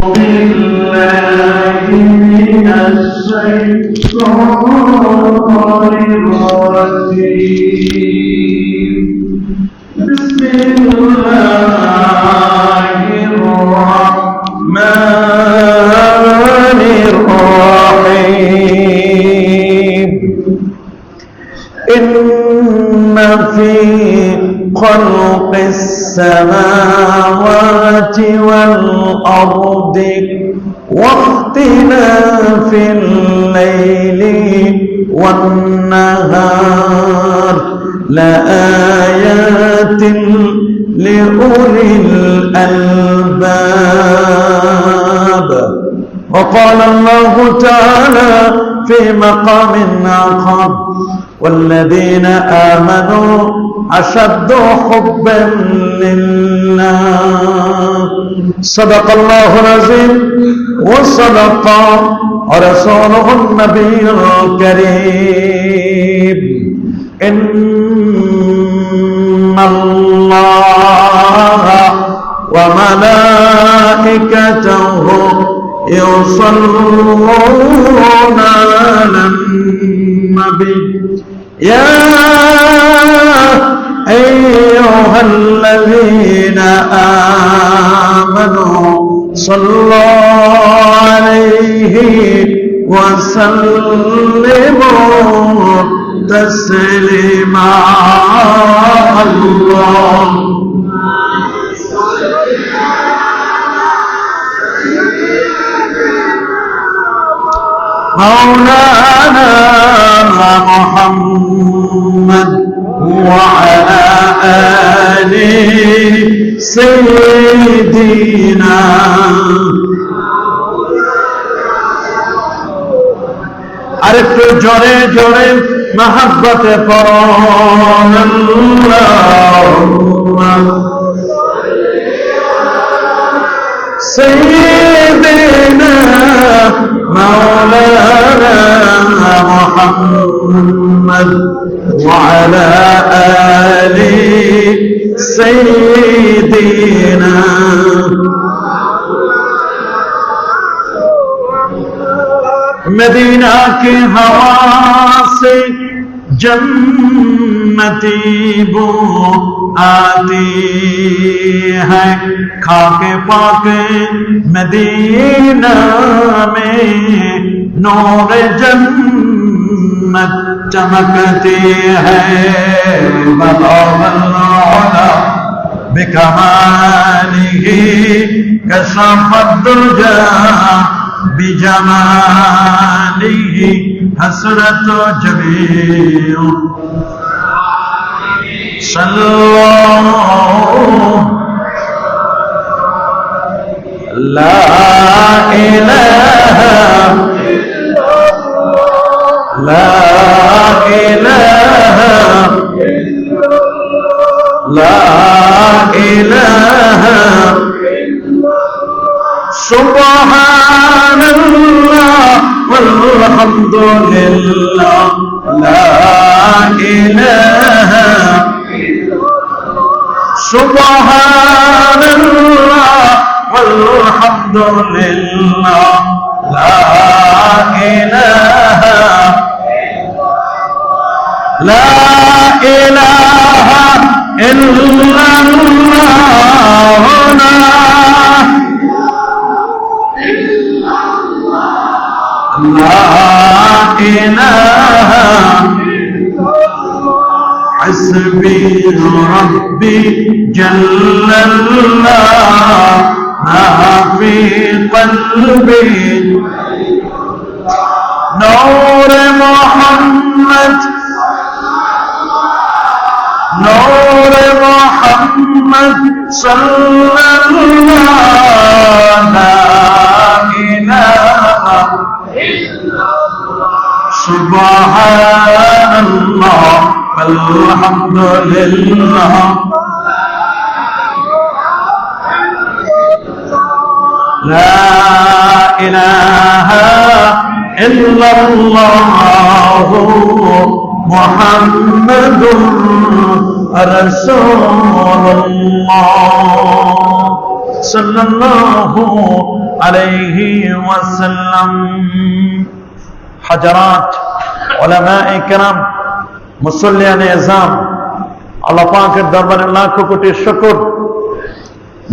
بالله من الشيطان الرجيم بسم الله الرحمن الرحيم إن في خلق السماوات والأرض واختلاف الليل والنهار لآيات لأولي الألباب. وقال الله تعالى في مقام آخر والذين آمنوا أشد حبا لله. صدق الله العظيم وصدق رسوله النبي الكريم. إن الله وملائكته يصلون على النبي يا أيها الذين آمنوا صلوا عليه وسلموا تسليما. الله مولانا محمد وعلى آله سيدنا আরেকটু জোরে জোরে মহব্বতে পড়ুন আল্লাহুম্মা সাইয়্যিদিনা مولانا محمد وعلى آل سيدنا. मदीना की हवा से जन्नती बू आती है, खाके पाके मदीना में नूर जन्नत चमकती है. बलौला बिकमालिही कशफत दुजा बिजमालिही हसरत जमीउ सल्लल्लाहु ला इलाहा ला इलाहा ला इलाहा सुब्हानल्लाह वल्हम्दुलिल्लाह ला इलाहा सुब्हानल्लाह वल्हम्दुलिल्लाह ला इलाहा ला इलाहा इल्लल्लाह ला इलाहा हस्बी रब्बी जल्लल्लाह मा फी क़ल्बी नूर मोहम्मद नूर मोहम्मद सल्लल्लाह ला इलाहा सुब्हानल्लाह वल्हम्दुलिल्लाह ला इलाहा इल्लल्लाह मुहम्मदुर रसूलुल्लाह সাল্লাল্লাহু আলাইহি ওয়াসাল্লাম। হাজারাত, উলামায়ে কেরাম, মুসল্লিয়ানে এজাম, আল্লাহ পাকের দরবারে লাখো কোটি শুকর,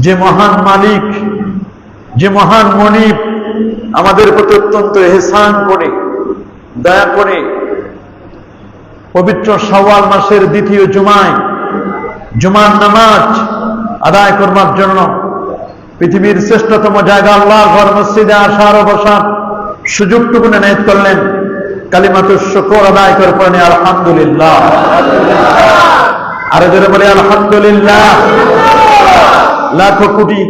যে মহান মালিক, যে মহান মনিব আমাদের প্রতি অত্যন্ত ইহসান করে, দয়া করে পবিত্র শাওয়াল মাসের দ্বিতীয় জুমার নামাজ আদায় করবার জন্য পৃথিবীর শ্রেষ্ঠতম জায়গা আল্লাহর ঘর মসজিদে আসার ও বসার সুযোগটুকু নিয়ত করলেন। কালিমাতুশ শুকর আদায় করে পড়েন আলহামদুলিল্লাহ। আরো জোরে বলে আলহামদুলিল্লাহ। লাখো কোটি,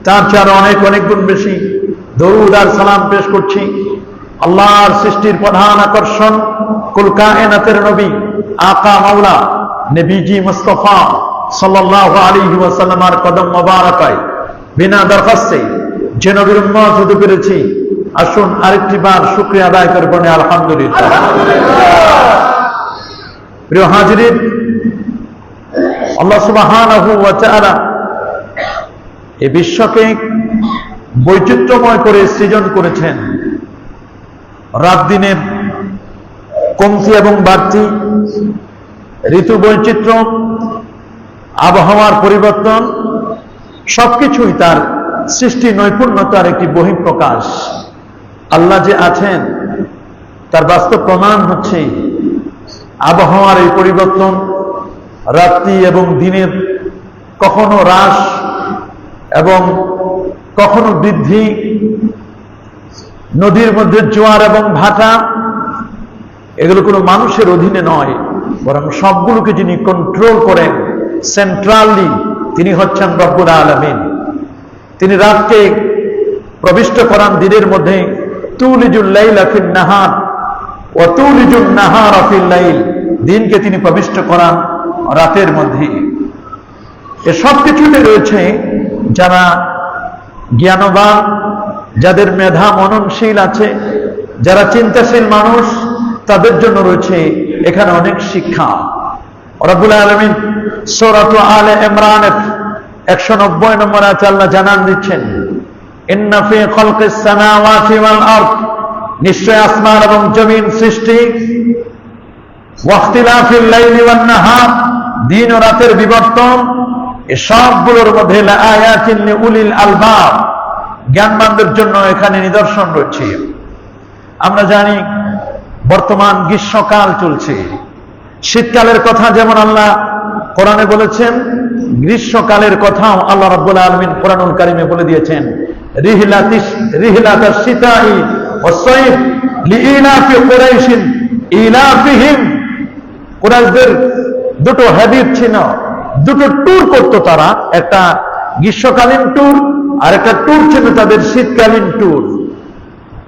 তার চেয়ে অনেক অনেক গুণ বেশি দরুদ আর সালাম পেশ করছি আল্লাহর সৃষ্টির প্রধান আকর্ষণ কুল কায়নাতের নবী আকা মাওলা নবীজি মুস্তাফা সাল্লাল্লাহু আলাইহি ওয়াসাল্লামের কদম মোবারকায় বিনা দরখাস্তে যে নবীর উম্মত হতে পেরেছি, আসুন আরেকটি বার শুকরিয়া আদায় করে পড়ি আলহামদুলিল্লাহ। প্রিয় হাজিরিন, আল্লাহ সুবহানাহু ওয়া তাআলা এই বিশ্বকে বৈচিত্র্যময় করে সৃজন করেছেন। রাত দিনের কমতি এবং বাড়তি, ঋতু বৈচিত্র্য, আবহাওয়ার পরিবর্তন সবকিছুই তার সৃষ্টি নৈপুণ্যতার একটি বহিঃপ্রকাশ। আল্লাহ যে আছেন তার বাস্তব প্রমাণ হচ্ছে আবহাওয়ার এই পরিবর্তন, রাত্রি এবং দিনের কখনো হ্রাস এবং কখনো বৃদ্ধি, নদীর মধ্যে জোয়ার এবং ভাটা, এগুলো কোনো মানুষের অধীনে নয়, বরং সবগুলোকে যিনি কন্ট্রোল করেন সেন্ট্রালি তিনি হচ্ছেন রব্বুল আলামিন। তিনি রাতকে প্রবিষ্ট করান দিনের মধ্যে, তুলিজুল লাইলা ফিন নাহার ওয়া তুলিজুন নাহারা ফিল লাইল, দিনকে তিনি প্রবিষ্ট করান রাতের মধ্যে। এ সব কিছুতে রয়েছে যারা জ্ঞানবান, যাদের মেধা মননশীল আছে, যারা চিন্তাশীল মানুষ, তাদের জন্য রয়েছে এখানে অনেক শিক্ষা। রব্বুল আলামিন সূরা আলে ইমরানের 190 নম্বর আয়াতে আল্লাহ জানান দিচ্ছেন, ইন্না ফি খালকিস সামাওয়াতি ওয়াল আরদ, নিশ্চয় আসমান এবং জমিন সৃষ্টি, ওয়া ইখতিলাফিল লাইলি ওয়ান নাহার, দিন ও রাতের বিবর্তন, এই সবগুলোর মধ্যে লাআয়াতিন লিউলিল আলবাব, জ্ঞানবানদের জন্য এখানে নিদর্শন রয়েছে। আমরা জানি বর্তমান গ্রীষ্মকাল চলছে, শীতকালের কথা যেমন আল্লাহ কোরআনে বলেছেন, গ্রীষ্মকালের কথাও আল্লাহ রাব্বুল আলামিন কোরআনুল কারীমে বলে দিয়েছেন, রিহলাতাশ শিতাই ওয়াস সাইফ লিইলাফি কুরাইশিন ইলাফিহিম। কুরাইশদের দুটো হ্যাবিট ছিল, দুটো ট্যুর করতো তারা, একটা গ্রীষ্মকালীন ট্যুর আর একটা ট্যুর ছিল তাদের শীতকালীন ট্যুর।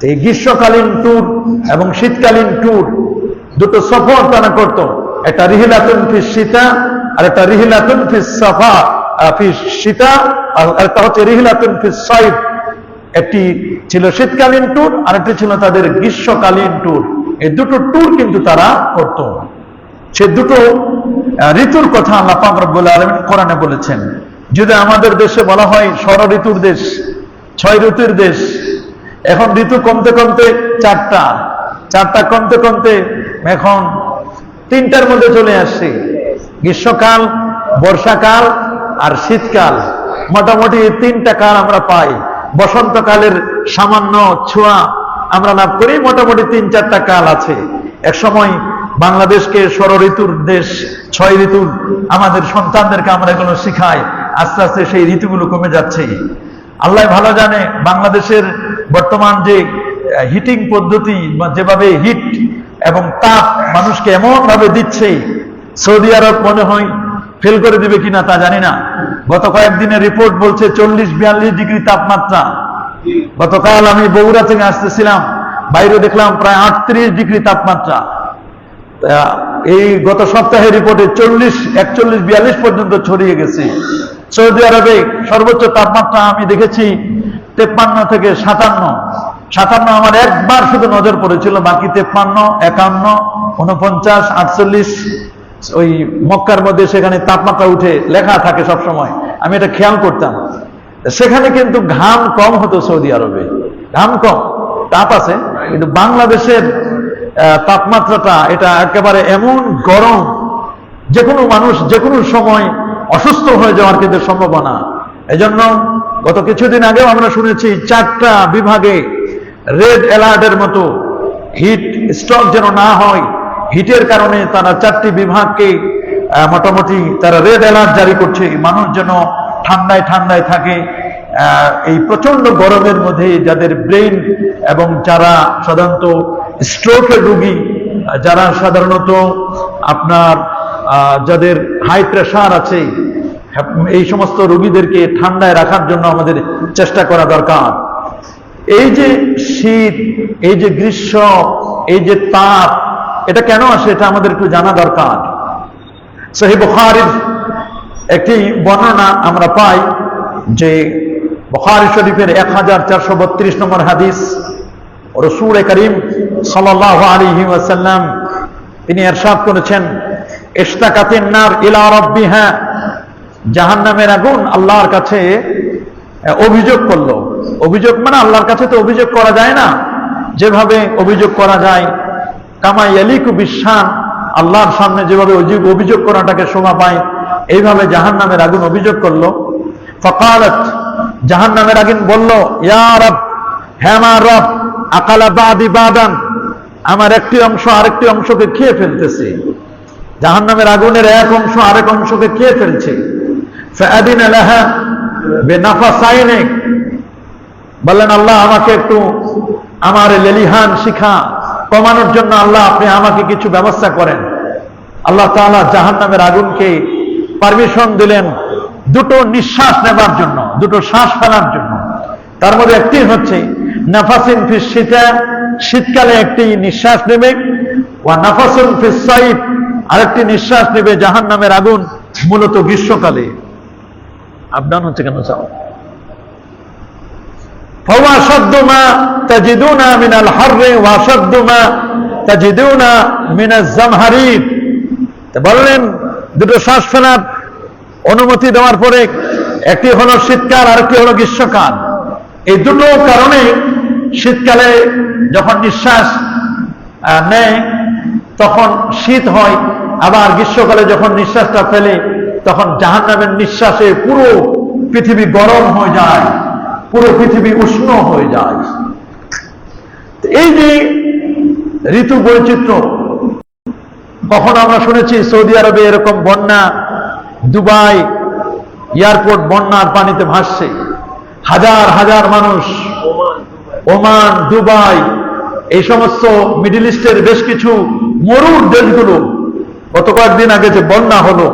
এই গ্রীষ্মকালীন ট্যুর এবং শীতকালীন ট্যুর দুটো সফর তারা করত, একটা রিহলাতুন ফিস শীতা আর একটা রিহলাতুন ফিস সাফা ফিস শীতা, আর একটা হচ্ছে রিহলাতুন ফিস সাইফ। একটি ছিল শীতকালীন ট্যুর আর একটি ছিল তাদের গ্রীষ্মকালীন ট্যুর। এই দুটো ট্যুর কিন্তু তারা করত। সে দুটো ঋতুর কথা আল্লাহ পাক রব্বুল আলামিন কোরআনে বলেছেন। যদি আমাদের দেশে বলা হয় ষড় ঋতুর দেশ, 6 ঋতুর দেশ, এখন ঋতু কমতে কমতে চারটা কমতে কমতে এখন 3টার মধ্যে চলে আসছে। গ্রীষ্মকাল, বর্ষাকাল আর শীতকাল, মোটামুটি 3টা কাল আমরা পাই। বসন্তকালের সামান্য ছোঁয়া আমরা লাভ করি, মোটামুটি 3-4টা কাল আছে। এক সময় বাংলাদেশকে ষড় ঋতুর দেশ, 6 ঋতুর, আমাদের সন্তানদেরকে আমরা এগুলো শিখাই। আস্তে আস্তে সেই ঋতুগুলো কমে যাচ্ছে। আল্লাহ ভালো জানে বাংলাদেশের বর্তমান যে হিটিং পদ্ধতি, যেভাবে হিট এবং তাপ মানুষকে এমন ভাবে দিচ্ছে, সৌদি আরব মনে হয় ফেল করে দিবে কিনা তা জানি না। গত কয়েকদিনের রিপোর্ট বলছে 40-42 ডিগ্রি তাপমাত্রা। গতকাল আমি বগুড়া থেকে আসতেছিলাম, বাইরে দেখলাম প্রায় 38 ডিগ্রি তাপমাত্রা। এই গত সপ্তাহের রিপোর্টে 40, 41, 42 পর্যন্ত ছড়িয়ে গেছে। সৌদি আরবে সর্বোচ্চ তাপমাত্রা আমি দেখেছি 53 থেকে 57। আমার একবার শুধু নজর পড়েছিল, বাকি 53, 51, 49, 48 ওই মক্কার মধ্যে সেখানে তাপমাত্রা উঠে লেখা থাকে সব সময়। আমি এটা খেয়াল করতাম। সেখানে কিন্তু ঘাম কম হতো সৌদি আরবে, ঘাম কম, তাপ আছে, কিন্তু বাংলাদেশের তাপমাত্রাটা এটা একেবারে এমন গরম, যে কোনো মানুষ যে কোনো সময় অসুস্থ হয়ে যাওয়ার কিন্তু সম্ভাবনা। এজন্য গত কিছুদিন আগেও আমরা শুনেছি 4টা বিভাগে রেড অ্যালার্টের মতো, হিট স্ট্রোক যেন না হয়, হিটের কারণে তারা 4টি বিভাগকে মোটামুটি তারা রেড অ্যালার্ট জারি করছে, মানুষ যেন ঠান্ডায় ঠান্ডায় থাকে। এই প্রচন্ড গরমের মধ্যে যাদের ব্রেন এবং যারা সাধারণত স্ট্রোকের রোগী, যারা সাধারণত আপনার যাদের হাই প্রেশার আছে, এই সমস্ত রোগীদেরকে ঠান্ডায় রাখার জন্য আমাদের চেষ্টা করা দরকার। এই যে শীত, এই যে গ্রীষ্ম, এই যে তাপ, এটা কেন আসে এটা আমাদের একটু জানা দরকার। সহিহ বুখারীর একটি বর্ণনা আমরা পাই যে বুখারী শরীফের 1432 নম্বর হাদিস, রাসূল করিম সাল্লাল্লাহু আলাইহি ওয়াসাল্লাম তিনি ইরশাদ করেছেন, ইশতাকাতিন নার ইলা রাব্বিহা, জাহান্নামের আগুন আল্লাহর কাছে অভিযোগ করলো। অভিযোগ মানে আল্লাহর কাছে তো অভিযোগ করা যায় না, যেভাবে অভিযোগ করা যায় কামা ইয়ালিকু বিশান, আল্লাহর সামনে যেভাবে অভিযোগ করাটাকে শোভা পায়, এইভাবে জাহান্নামের আগুন অভিযোগ করলো। ফাকালাত, জাহান্নামের আগুন বলল, ইয়া রব, হে আমার রব, আকালা বাদি বাদান, আমার একটি অংশ আরেকটি অংশকে খেয়ে ফেলতেছে। জাহান্নামের আগুনের এক অংশ আরেক অংশকে খেয়ে ফেলছে। ফাআদিনা লাহা বিনাফাসাইনি, বললেন আল্লাহ আমাকে একটু আমার লেলিহান শিখা কমানোর জন্য আল্লাহ আপনি আমাকে কিছু ব্যবস্থা করেন। আল্লাহ তাআলা জাহান্নামের আগুনকে পারমিশন দিলেন 2টো নিঃশ্বাস নেবার জন্য, 2টো শ্বাস ফেলার জন্য। তার মধ্যে একটি হচ্ছে নাফাসিন ফিস শীতা, শীতকালে একটি নিঃশ্বাস নেবে, ওয়া নাফাসুন ফিস সাইফ, আরেকটি নিঃশ্বাস নেবে জাহান্নামের আগুন মূলত গ্রীষ্মকালে। আপডাউন হচ্ছে কেন চাও? ফাওয়া শাদ্দু মা তাজিদুনা মিনাল হাররি ওয়া শাদ্দু মা তাজিদুনা মিনাজ জামহারির। বললেন 2টো শ্বাস ফেলার অনুমতি দেওয়ার পরে একটি হলো শীতকাল আর একটি হলো গ্রীষ্মকাল। এই 2টো কারণে শীতকালে যখন নিঃশ্বাস নেয় তখন শীত হয়, আবার গ্রীষ্মকালে যখন নিঃশ্বাসটা ফেলে তখন জাহান্নামের নিঃশ্বাসে পুরো পৃথিবী গরম হয়ে যায়, পুরো পৃথিবী উষ্ণ হয়ে যায়। এই যে ঋতু বৈচিত্র্য, কখনো আমরা শুনেছি সৌদি আরবে এরকম বন্যা, দুবাই এয়ারপোর্ট বন্যার পানিতে ভাসছে, হাজার হাজার মানুষ, ওমান, দুবাই, এই সমস্ত মিডল ইস্টের বেশ কিছু মরুর দেশগুলো, গত কয়েকদিন আগে যে বন্যা হলো,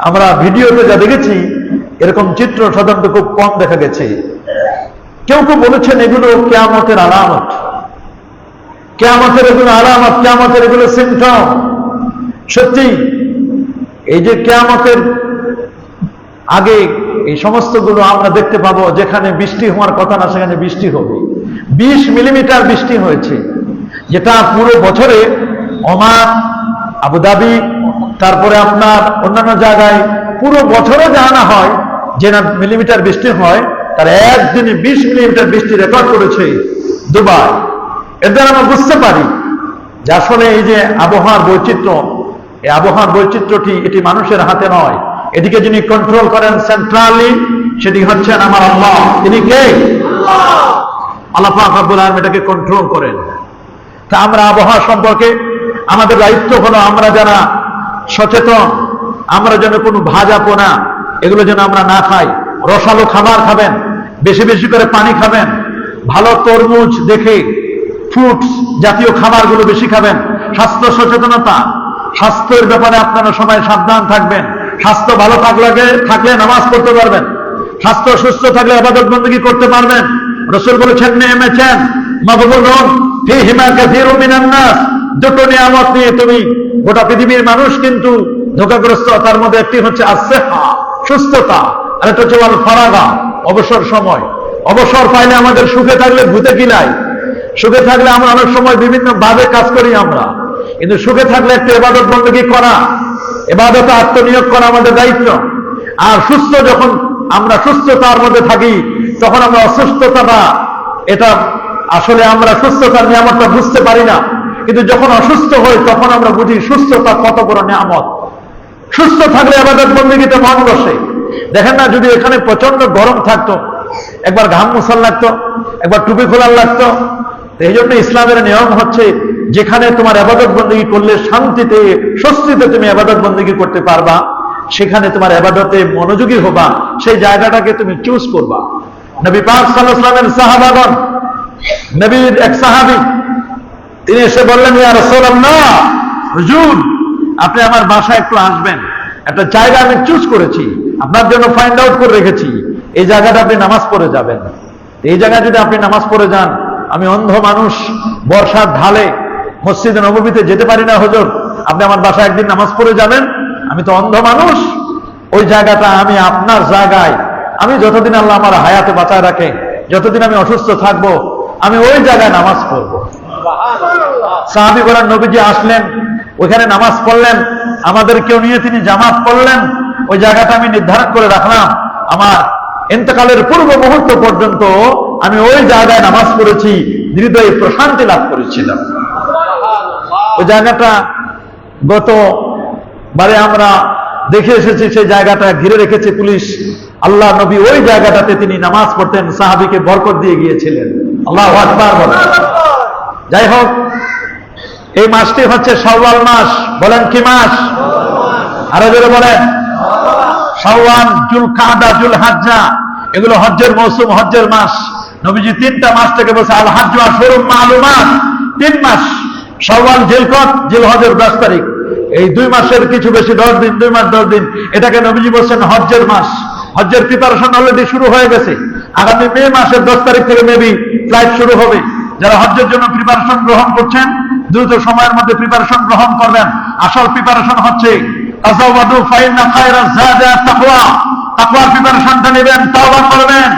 আমরা ভিডিওতে যা দেখেছি এরকম চিত্র সাধারণত খুব কম দেখা গেছে। কেউ কেউ বলেছেন এগুলো কিয়ামতের আলামত, কিয়ামতের এগুলো আলামত, কিয়ামতের এগুলো সিম্পটম। সত্যি এই যে কিয়ামতের আগে এই সমস্তগুলো আমরা দেখতে পাবো, যেখানে বৃষ্টি হওয়ার কথা না সেখানে বৃষ্টি হবে। 20 মিলিমিটার বৃষ্টি হয়েছে, যেটা পুরো বছরে ওমান, আবুধাবি, তারপরে আপনার অন্যান্য জায়গায় পুরো বছরে জানা হয় যে না মিলিমিটার বৃষ্টি হয়, তার একদিনে 20 মিলিমিটার বৃষ্টি রেকর্ড করেছে দুবাই। এর দ্বারা আমরা বুঝতে পারি যে আসলে এই যে আবহাওয়ার বৈচিত্র্য, এই আবহাওয়ার বৈচিত্র্যটি এটি মানুষের হাতে নয়, এটিকে যিনি কন্ট্রোল করেন সেন্ট্রালি সেটি হচ্ছেন আমার আল্লাহ। তিনি কে? আল্লাহ পাক রব্বুল আলামিন এটাকে কন্ট্রোল করেন। তা আমরা আবহাওয়া সম্পর্কে আমাদের দায়িত্ব হলো আমরা যারা সচেতন, আমরা যেন কোনো ভাজা পোনা এগুলো যেন আমরা না খাই, রসালো খাবার খাবেন, বেশি বেশি করে পানি খাবেন, ভালো তরমুজ দেখে ফ্রুটস জাতীয় খাবারগুলো বেশি খাবেন। স্বাস্থ্য সচেতনতা, স্বাস্থ্যের ব্যাপারে আপনারা সবাই সাবধান থাকবেন। স্বাস্থ্য ভালো থাকলে নামাজ পড়তে পারবেন, স্বাস্থ্য সুস্থ থাকলে ইবাদত বندگی করতে পারবেন। রাসূল বলেছেন নেমেছেন মাগবুরুন ফীহিমা কাসীরুম মিনান নাস, 2টো নিয়ামত নিয়ে তুমি গোটা পৃথিবীর মানুষ কিন্তু ধোঁকাগ্রস্ত। তার মধ্যে একটি হচ্ছে আসসিহা, সুস্থতা, আর একটা হচ্ছে আল ফারাগা, অবসর সময়। অবসর পাইলে আমাদের সুখে থাকলে ভূতে কিলাই, সুখে থাকলে আমরা অনেক সময় বিভিন্ন ভাবে কাজ করি আমরা, কিন্তু সুখে থাকলে একটু ইবাদত বندگی করা, ইবাদতে আত্মনিয়োগ করা আমাদের দায়িত্ব। আর সুস্থ যখন আমরা সুস্থতার মধ্যে থাকি, তখন আমরা অসুস্থতাটা, এটা আসলে আমরা সুস্থতার নিয়ামতটা বুঝতে পারি না, কিন্তু যখন অসুস্থ হই তখন আমরা বুঝি সুস্থতা কত বড় নিয়ামত। সুস্থ থাকলে ইবাদত বন্দেগীতে মন বসে। দেখেন না, যদি এখানে প্রচন্ড গরম থাকতো, একবার ঘাম মুছার লাগতো, একবার টুপি খোলার লাগতো। এই জন্য ইসলামের নিয়ম হচ্ছে, যেখানে তোমার ইবাদত বন্দেগী করলে শান্তিতে স্বস্তিতে তুমি ইবাদত বন্দেগী করতে পারবা, সেখানে তোমার ইবাদতে মনোযোগী হবা, সেই জায়গাটাকে তুমি চুজ করবা। নবী পাক সাল্লাল্লাহু আলাইহি ওয়াসাল্লামের সাহাবাগণ, নবীর এক সাহাবী, তিনি এসে বললেন, ইয়া রাসূলুল্লাহ, হুজুর আপনি আমার বাসায় একটু আসবেন, একটা জায়গা আমি চুজ করেছি, আপনার জন্য ফাইন্ড আউট করে রেখেছি, এই জায়গাটা আপনি নামাজ পড়ে যাবেন। এই জায়গায় যদি আপনি নামাজ পড়ে যান, আমি অন্ধ মানুষ, বর্ষার ঢালে মসজিদে নববীতে যেতে পারি না, হুজুর আপনি আমার বাসায় একদিন নামাজ পড়ে যাবেন, আমি তো অন্ধ মানুষ, ওই জায়গাটা আমি আপনার জায়গায়, আমি যতদিন আল্লাহ আমার হায়াতে বাঁচায় রাখে, যতদিন আমি অসুস্থ থাকবো, আমি ওই জায়গায় নামাজ পড়বো। সাহাবী বলেন, নবীজি আসলেন, ওইখানে নামাজ পড়লেন, আমাদেরকেও নিয়ে তিনি জামাত পড়লেন, ওই জায়গাটা আমি নির্ধারণ করে রাখলাম, আমার ইন্তেকালের পূর্ব মুহূর্ত পর্যন্ত আমি ওই জায়গায় নামাজ পড়েছি, হৃদয়ে প্রশান্তি লাভ করেছিলাম। ওই জায়গাটা গতবারে আমরা দেখে এসেছি, সেই জায়গাটা ঘিরে রেখেছে পুলিশ। আল্লাহ নবী ওই জায়গাটাতে তিনি নামাজ পড়তেন, সাহাবীকে বরকত দিয়ে গিয়েছিলেন। আল্লাহু আকবার বলেন। যাই হোক, এই মাসটি হচ্ছে শাওয়াল মাস। বলেন কি মাস? আরো জোরে বলেন। শাওয়াল, জুলকাদা, জুলহাজ্জা, এগুলো হজ্জের মৌসুম, হজ্জের মাস। নবীজি তিনটা মাস থেকে বলছে আল হাজ্জু আশহুরুম মালুমাত, 3 মাস, শাওয়াল, জিলকদ, জিলহজের 10 তারিখ, এই 2 মাসের কিছু বেশি, 10 দিন, 2 মাস 10 দিন, এটাকে নবীজি বলছেন হজ্জের মাস। হজ্জের প্রিপারেশন অলরেডি শুরু হয়ে গেছে। আগামী মে মাসের 10 তারিখ থেকে মেবি ফ্লাইট শুরু হবে। যারা হজ্জের জন্য প্রিপারেশন গ্রহণ করছেন, দ্রুত সময়ের মধ্যে প্রিপারেশন গ্রহণ করবেন। আসল প্রিপারেশন হচ্ছে তাযাওয়াদু ফাইন্না খায়রাজ যাদি আত-তাকওয়া, তাকওয়ার প্রিপারেশনটা নেবেন, তাওবা করবেন।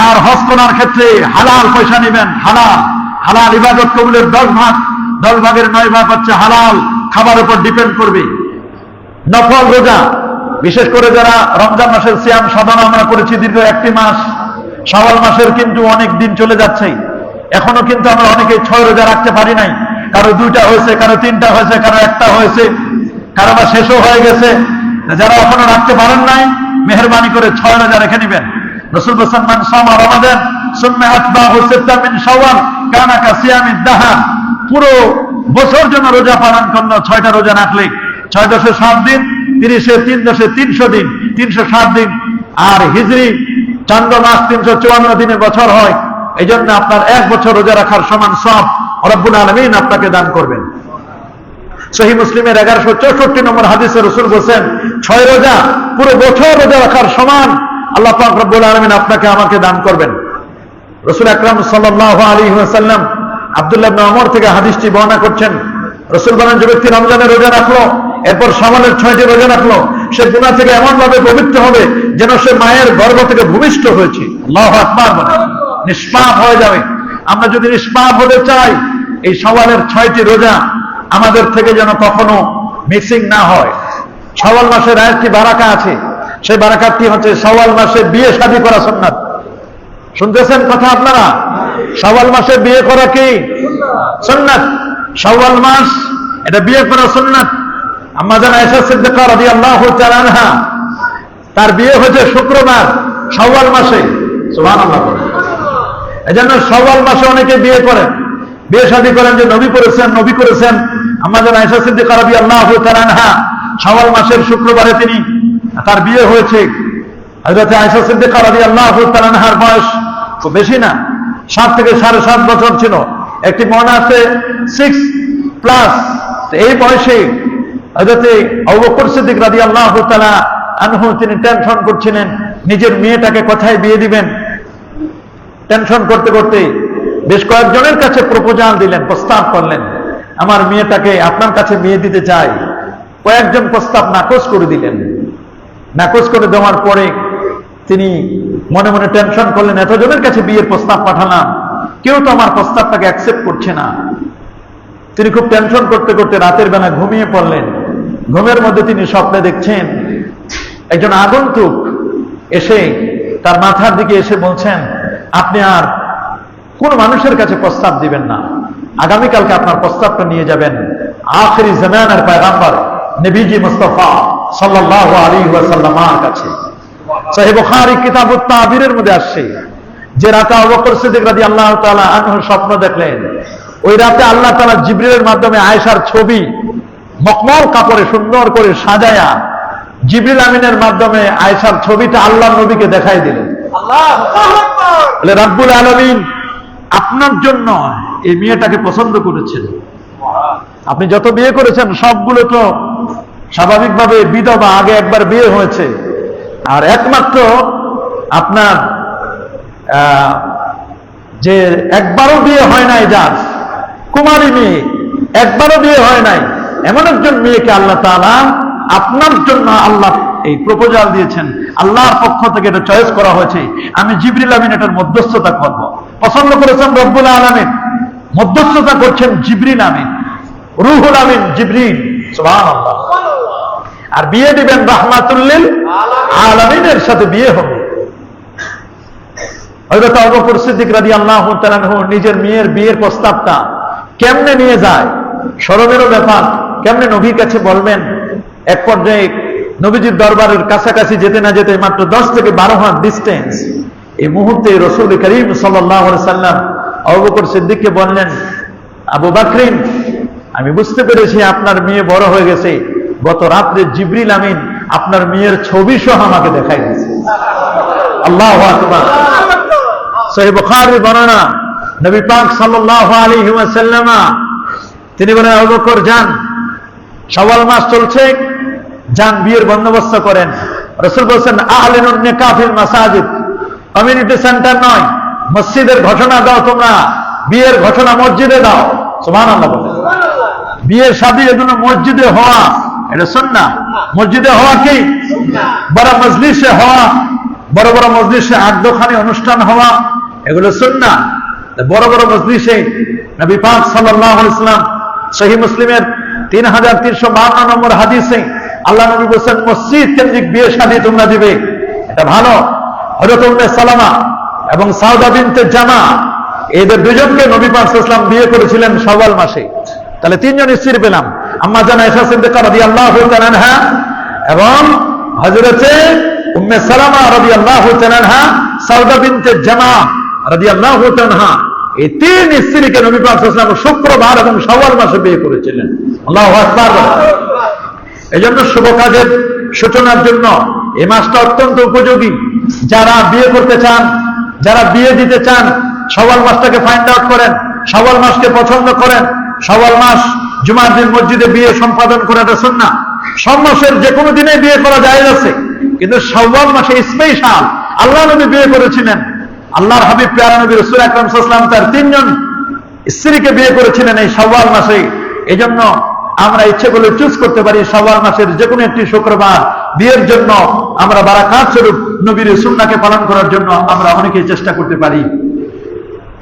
আর হজ করার ক্ষেত্রে হালাল পয়সা নেবেন, হালাল। হালাল ইবাদত কবুলের 10 ভাগ, 10 ভাগের 9 ভাগ হচ্ছে হালাল, খাবার উপর ডিপেন্ড করবে। নফল রোজা, বিশেষ করে যারা রমজান মাসের সিয়াম সাধনা আমরা করেছি দীর্ঘ 1টি মাস, শাওয়াল মাসের কিন্তু অনেক দিন চলে যাচ্ছে, এখনো কিন্তু আমরা অনেকে 6 রোজা রাখতে পারি নাই। কারো 2টা হয়েছে, কারো 3টা হয়েছে, কারো 1টা হয়েছে, কারো বা শেষও হয়ে গেছে। যারা এখনো রাখতে পারেন নাই, মেহেরবানি করে 6 রোজা রেখে নেবেন। রাসূল বলেছেন, মান সামা রমাদান সুম্মা আতবাহু সিত্তান মিন শাওয়াল কানা কাসিয়ামিদ দাহর, পুরো বছর জন্য রোজা পালন করলো 6টা রোজা রাখলে 6 দশে 7 দিন, 30-এ 3 দশে 300 দিন, 307 দিন। আর হিজরি চান্দ্র মাস 354 দিনের বছর হয়। এই জন্য আপনার 1 বছর রোজা রাখার সমান সওয়াব রব্বুল আলামিন আপনাকে দান করবেন। সহিহ মুসলিমের 1164 নম্বর হাদিসে রাসূল বলেন, 6 রোজা পুরো বছর রোজা রাখার সমান আল্লাহ পাক রব্বুল আলামিন আপনাকে আমাকে দান করবেন। রাসূল আকরাম সাল্লাল্লাহু আলাইহি ওয়াসাল্লাম আব্দুল্লাহ ইবনে ওমর থেকে হাদিসটি বর্ণনা করছেন। রাসূল বলেন, যে ব্যক্তি রমজানের রোজা রাখলো, এরপর শাওয়ালের 6টি রোজা রাখলো, সে গুনাহ থেকে এমন ভাবে পবিত্র হবে যেন সে মায়ের গর্ভ থেকে ভূমিষ্ঠ হয়েছে। আল্লাহু আকবার বলেন। নিষ্পাপ হয়ে যাবে। আমরা যদি নিষ্পাপ হতে চাই, এই শাওয়ালের 6টি রোজা আমাদের থেকে যেন কখনো মিসিং না হয়। শাওয়াল মাসের আরেকটি বারাকা আছে, সেই বারাকাতটি হচ্ছে শাওয়াল মাসে বিয়ে শাদী করা সুন্নাত। শুনতেছেন কথা আপনারা? শাওয়াল মাসে বিয়ে করা কি সুন্নাত? শাওয়াল মাস, এটা বিয়ে করা সুন্নাত। আম্মা জান আয়েশা সিদ্দিকা রাদিয়াল্লাহু তাআলা আনহা, তার বিয়ে হয়েছে শুক্রবার শাওয়াল মাসে। সুবহানাল্লাহ। এজন্য শাওয়াল মাসে অনেকে বিয়ে করেন, বিয়ে শাদী করেন, যে নবী করেছেন। আম্মা জান আয়েশা সিদ্দিকা রাদিয়াল্লাহু তাআলা আনহা শাওয়াল মাসের শুক্রবারে তিনি, তার বিয়ে হয়েছে। হযরত আয়েশা সিদ্দিকা রাদিয়াল্লাহু তাআলা আনহার বয়স খুব বেশি না, 7 থেকে 7.5 বছর ছিল। একটি মনে আছে 6+। এই বয়সে হযরত আবু বকর সিদ্দিক রাদিয়াল্লাহু তাআলা আনহু তিনি টেনশন করছিলেন, নিজের মেয়েটাকে কোথায় বিয়ে দিবেন। টেনশন করতে করতে বেশ কয়েকজনের কাছে প্রপোজাল দিলেন, প্রস্তাব করলেন, আমার মেয়েটাকে আপনার কাছে বিয়ে দিতে চাই। কয়েকজন প্রস্তাব নাকচ করে দিলেন। নাকচ করে দেওয়ার পরে তিনি মনে মনে টেনশন করলেন, এতজনের কাছে বিয়ের প্রস্তাব পাঠালাম, কেউ তো আমার প্রস্তাবটাকে অ্যাকসেপ্ট করছে না। তিনি খুব টেনশন করতে করতে রাতের বেলা ঘুমিয়ে পড়লেন। ঘুমের মধ্যে তিনি স্বপ্নে দেখছেন একজন আগন্তুক এসে তার মাথার দিকে এসে বলছেন, আপনি আর কোন মানুষের কাছে প্রস্তাব দিবেন না, আগামীকালকে আপনার প্রস্তাবটা নিয়ে যাবেন আখিরি জামানার পয়গম্বর নবীজি মুস্তাফা সাল্লাল্লাহু আলাইহি ওয়াসাল্লামের কাছে। সহিহ বুখারী কিতাবুত তাবিরের মধ্যে আসছে যে রাতে আবু বকর সিদ্দিক রাদিয়াল্লাহু তাআলা আনহু স্বপ্ন দেখলেন, ওই রাতে আল্লাহ তাআলা জিবরিলের মাধ্যমে আয়েশার ছবি মখমল কাপড়ে সুন্দর করে সাজায়া জিবরিল আমিনের মাধ্যমে আয়েশার ছবিটা আল্লাহর নবীকে দেখাই দিলেন। আল্লাহু আকবার। বলে রব্বুল আলামিন আপনার জন্য এই মেয়েটাকে পছন্দ করেছেন। আপনি যত বিয়ে করেছেন সবগুলো তো স্বাভাবিকভাবে বিধবা, আগে একবার বিয়ে হয়েছে, আর একমাত্র আপনার যে একবারও বিয়ে হয় নাই, যার কুমারী মেয়ে, একবারও বিয়ে হয় নাই, এমন একজন মেয়েকে আল্লাহ তাআলা আপনার জন্য আল্লাহ এই প্রপোজাল দিয়েছেন, আল্লাহর পক্ষ থেকে এটা চয়েস করা হয়েছে, আমি জিবরিল আমিন এটার মধ্যস্থতা করব। পছন্দ করেছেন রব্বুল আলামিন, মধ্যস্থতা করছেন জিবরিল আমিন, রুহুল আমিন জিবরিল, সুবহানাল্লাহ। আর বিয়ে দিবেন রাহমাতুল লিল আলামিনের সাথে বিয়ে হবে। হযরত আবু বকর সিদ্দিক রাদিয়াল্লাহু তাআলা নিজের মেয়ের বিয়ের প্রস্তাবটা কেমনে নিয়ে যায়, শরমেরও ব্যাপার, কেমনে নবীর কাছে বলবেন। এক পর্যায়ে নবীজির দরবারের কাছাকাছি যেতে না যেতে মাত্র 10 থেকে 12 হাত ডিস্টেন্স, এই মুহূর্তে রাসূল করিম সাল্লাল্লাহু আলাইহি সাল্লাম আবু বকর সিদ্দিককে বললেন, আবু বকরিন, আমি বুঝতে পেরেছি আপনার মেয়ে বড় হয়ে গেছে, গত রাত্রে জিবরিল আমিন আপনার মেয়ের ছবি সহ আমাকে দেখাই দিয়েছে। আল্লাহু আকবার। সহিহ বুখারীর বর্ণনা, নবী পাক সাল্লাল্লাহু আলাইহি ওয়াসাল্লাম তিনি বলেন, আবু বকর যান, শাওয়াল মাস চলছে, যান বিয়ের বন্দোবস্ত করেন। রাসূল বলেন, আ'লিনুন নিকাহ ফিল মাসাজিদ, কমিউনিটি সেন্টার নয়, মসজিদের ঘোষণা দাও, তোমরা বিয়ের ঘোষণা মসজিদে দাও। সুবহানাল্লাহ। বিয়ে শাদী এগুলো মসজিদে হওয়া এটা সুন্নাহ। মসজিদে হওয়া কি? বড় মজলিসে হওয়া, বড় বড় মজলিসে আড্ডখানি অনুষ্ঠান হওয়া, এগুলো সুন্নাহ। বড় বড় মজলিসে নবী পাক সাল্লাল্লাহু আলাইহি ওয়াসাল্লাম সহিহ মুসলিমের 3352 নম্বর হাদিসে আল্লাহ নবী বলেন, মসজিদ কেন্দ্রিক বিয়ে শাদী তোমরা দিবে, এটা ভালো। হযরত উম্মে সালামা এবং সাউদা বিনতে জামা, এদের দুজনকে নবী পাক সাল্লাল্লাহু আলাইহি ওয়াসাল্লাম বিয়ে করেছিলেন শাওয়াল মাসে। তাহলে তিনজন স্ত্রী পেলাম, আম্মা জান আয়েশা সিদ্দিকা রাদিয়াল্লাহু তাআলা আনহা এবং হযরতে উম্মে সালামা রাদিয়াল্লাহু তাআলা আনহা, সাউদা বিনতে জামা রাদিয়াল্লাহু তাআলা আনহা, এই তিন স্ত্রীকে নবী পাক সাল্লাল্লাহু আলাইহি ওয়াসাল্লাম শুক্রবার এবং শাওয়াল মাসে বিয়ে করেছিলেন। আল্লাহু আকবার। এজন্য শুভ কাজের সূচনার জন্য এই মাসটা অত্যন্ত উপযোগী। যারা বিয়ে করতে চান, যারা বিয়ে দিতে চান, শাওয়াল মাসটাকে ফাইন্ড আউট করেন, শাওয়াল মাসকে পছন্দ করেন। শাওয়াল মাস জুমার দিন মসজিদে বিয়ে সম্পাদন করাটা সুন্নাহ। সব মাসের যে কোনো দিনে বিয়ে করা জায়েজ আছে, কিন্তু শাওয়াল মাসে স্পেশাল আল্লাহ নবী বিয়ে করেছিলেন। আল্লাহর হাবিব প্যারা নবী রাসূল আকরাম সাল্লাল্লাহু আলাইহি ওয়াসাল্লাম তার তিনজন স্ত্রীকে বিয়ে করেছিলেন এই শাওয়াল মাসে। এজন্য আমরা ইচ্ছে করলে চুজ করতে পারি শাওয়াল মাসের যে কোনো একটি শুক্রবার বিয়ের জন্য, আমরা বারাকাত স্বরূপ নবীর সুন্নাহকে পালন করার জন্য আমরা অনেকেই চেষ্টা করতে পারি।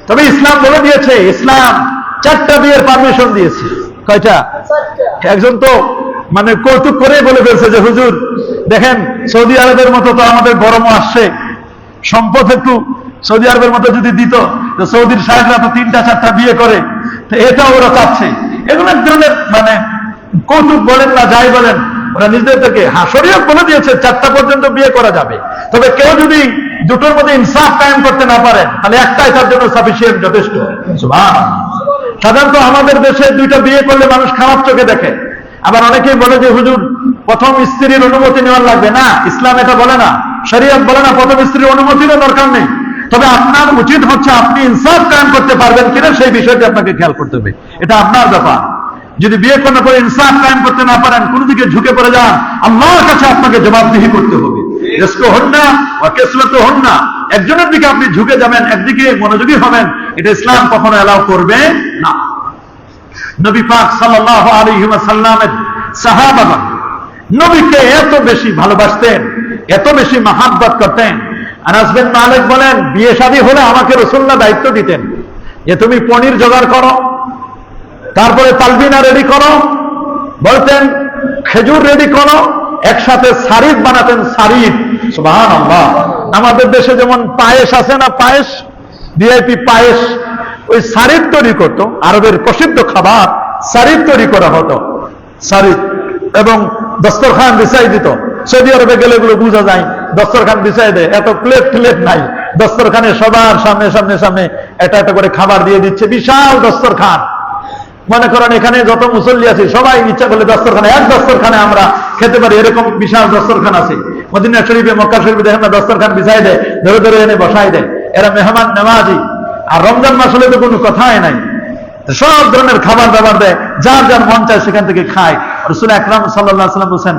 তবে ইসলাম বলে দিয়েছে, ইসলাম 4টা বিয়ের পারমিশন দিয়েছে। কয়টা? একজন তো মানে কৌতুক করে বলে ফেলছে যে হুজুর দেখেন, সৌদি আরবের মতো তো আমাদের গরমও আসছে, সম্পদ একটু সৌদি আরবের মতো যদি দিত, তো সৌদির শাহেখরা তো 3টা-4টা বিয়ে করে, তো এটা ওরা চাচ্ছে। এগুলো এক ধরনের মানে কৌতুক বলেন না যাই বলেন, ওরা নিজেদের থেকে শরীয়ত বলে দিয়েছে 4টা পর্যন্ত বিয়ে করা যাবে। তবে কেউ যদি দুটোর মধ্যে ইনসাফ কায়েম করতে না পারেন, তাহলে একটাই তার জন্য সাফিসিয়েন্ট, যথেষ্ট। সুবহানাল্লাহ। সাধারণত আমাদের দেশে 2টা বিয়ে করলে মানুষ খারাপ চোখে দেখে। আবার অনেকেই বলে যে হুজুর প্রথম স্ত্রীর অনুমতি নেওয়ার লাগবে না, ইসলাম এটা বলে না, শরীয়ত বলে না প্রথম স্ত্রীর অনুমতিরও দরকার নেই। তবে আপনার উচিত হচ্ছে আপনি ইনসাফ কায়েম করতে পারবেন কিনা সেই বিষয়টি আপনাকে খেয়াল করতে হবে, এটা আপনার ব্যাপার। যদি বিয়ে করার পরে ইনসাফ কায়েম করতে না পারেন, কোন দিকে ঝুঁকে পড়ে যান, আল্লাহর কাছে আপনাকে জবাবদিহি করতে হবে। রিজক হন না ওয়া কিসমত হন না, একজনের দিকে আপনি ঝুঁকে যাবেন, একদিকে মনোযোগী হবেন, এটা ইসলাম কখনো এলাও করবে না। নবী পাক সাল্লাল্লাহু আলাইহি ওয়াসাল্লামের সাহাবাগণ নবীকে এত বেশি ভালোবাসতেন, এত বেশি মহব্বত করতেন। আনাস বিন মালিক বলেন, বিয়ে শাদী হলে আমাকে রাসূলুল্লাহ দায়িত্ব দিতেন যে তুমি পনির জোগাড় করো, তারপরে তালবিনা রেডি করো, বলতেন খেজুর রেডি করো, একসাথে সারিদ বানাতেন, সারিদ সুবহানাল্লাহ। আমাদের দেশে যেমন পায়েস আছে না, পায়েস, ভিআইপি পায়েস, ওই সারিদ তৈরি করতো, আরবের প্রসিদ্ধ খাবার সারিদ তৈরি করা হতো, সারিদ, এবং দস্তরখান বিছাই দিত। সৌদি আরবে গেলে এগুলো বোঝা যায়, দস্তরখান বিছাই দেয়, এত প্লেট প্লেট নাই, দস্তরখানে সবার সামনে সামনে সামনে একটা একটা করে খাবার দিয়ে দিচ্ছে, বিশাল দস্তরখান। মনে করেন এখানে যত মুসল্লি আছে সবাই ইচ্ছা করলে দস্তরখানে, এক দস্তরখানে আমরা খেতে পারি, এরকম বিশাল দস্তরখান আছে। মদিনা শরীফে, মক্কা শরীফে দেখেন না, দস্তরখান বিছাই দেয়, ধরে ধরে এনে বসাই দেয়। এরা মেহমান নেওয়াজি। আর রমজান মাস হলে তো কোনো কথাই নাই, সব ধরনের খাবার দাবার দেয়, যার যার মন চায় সেখান থেকে খায়। রাসূল আকরাম সাল্লাল্লাহু আলাইহি ওয়াসাল্লাম বলেন,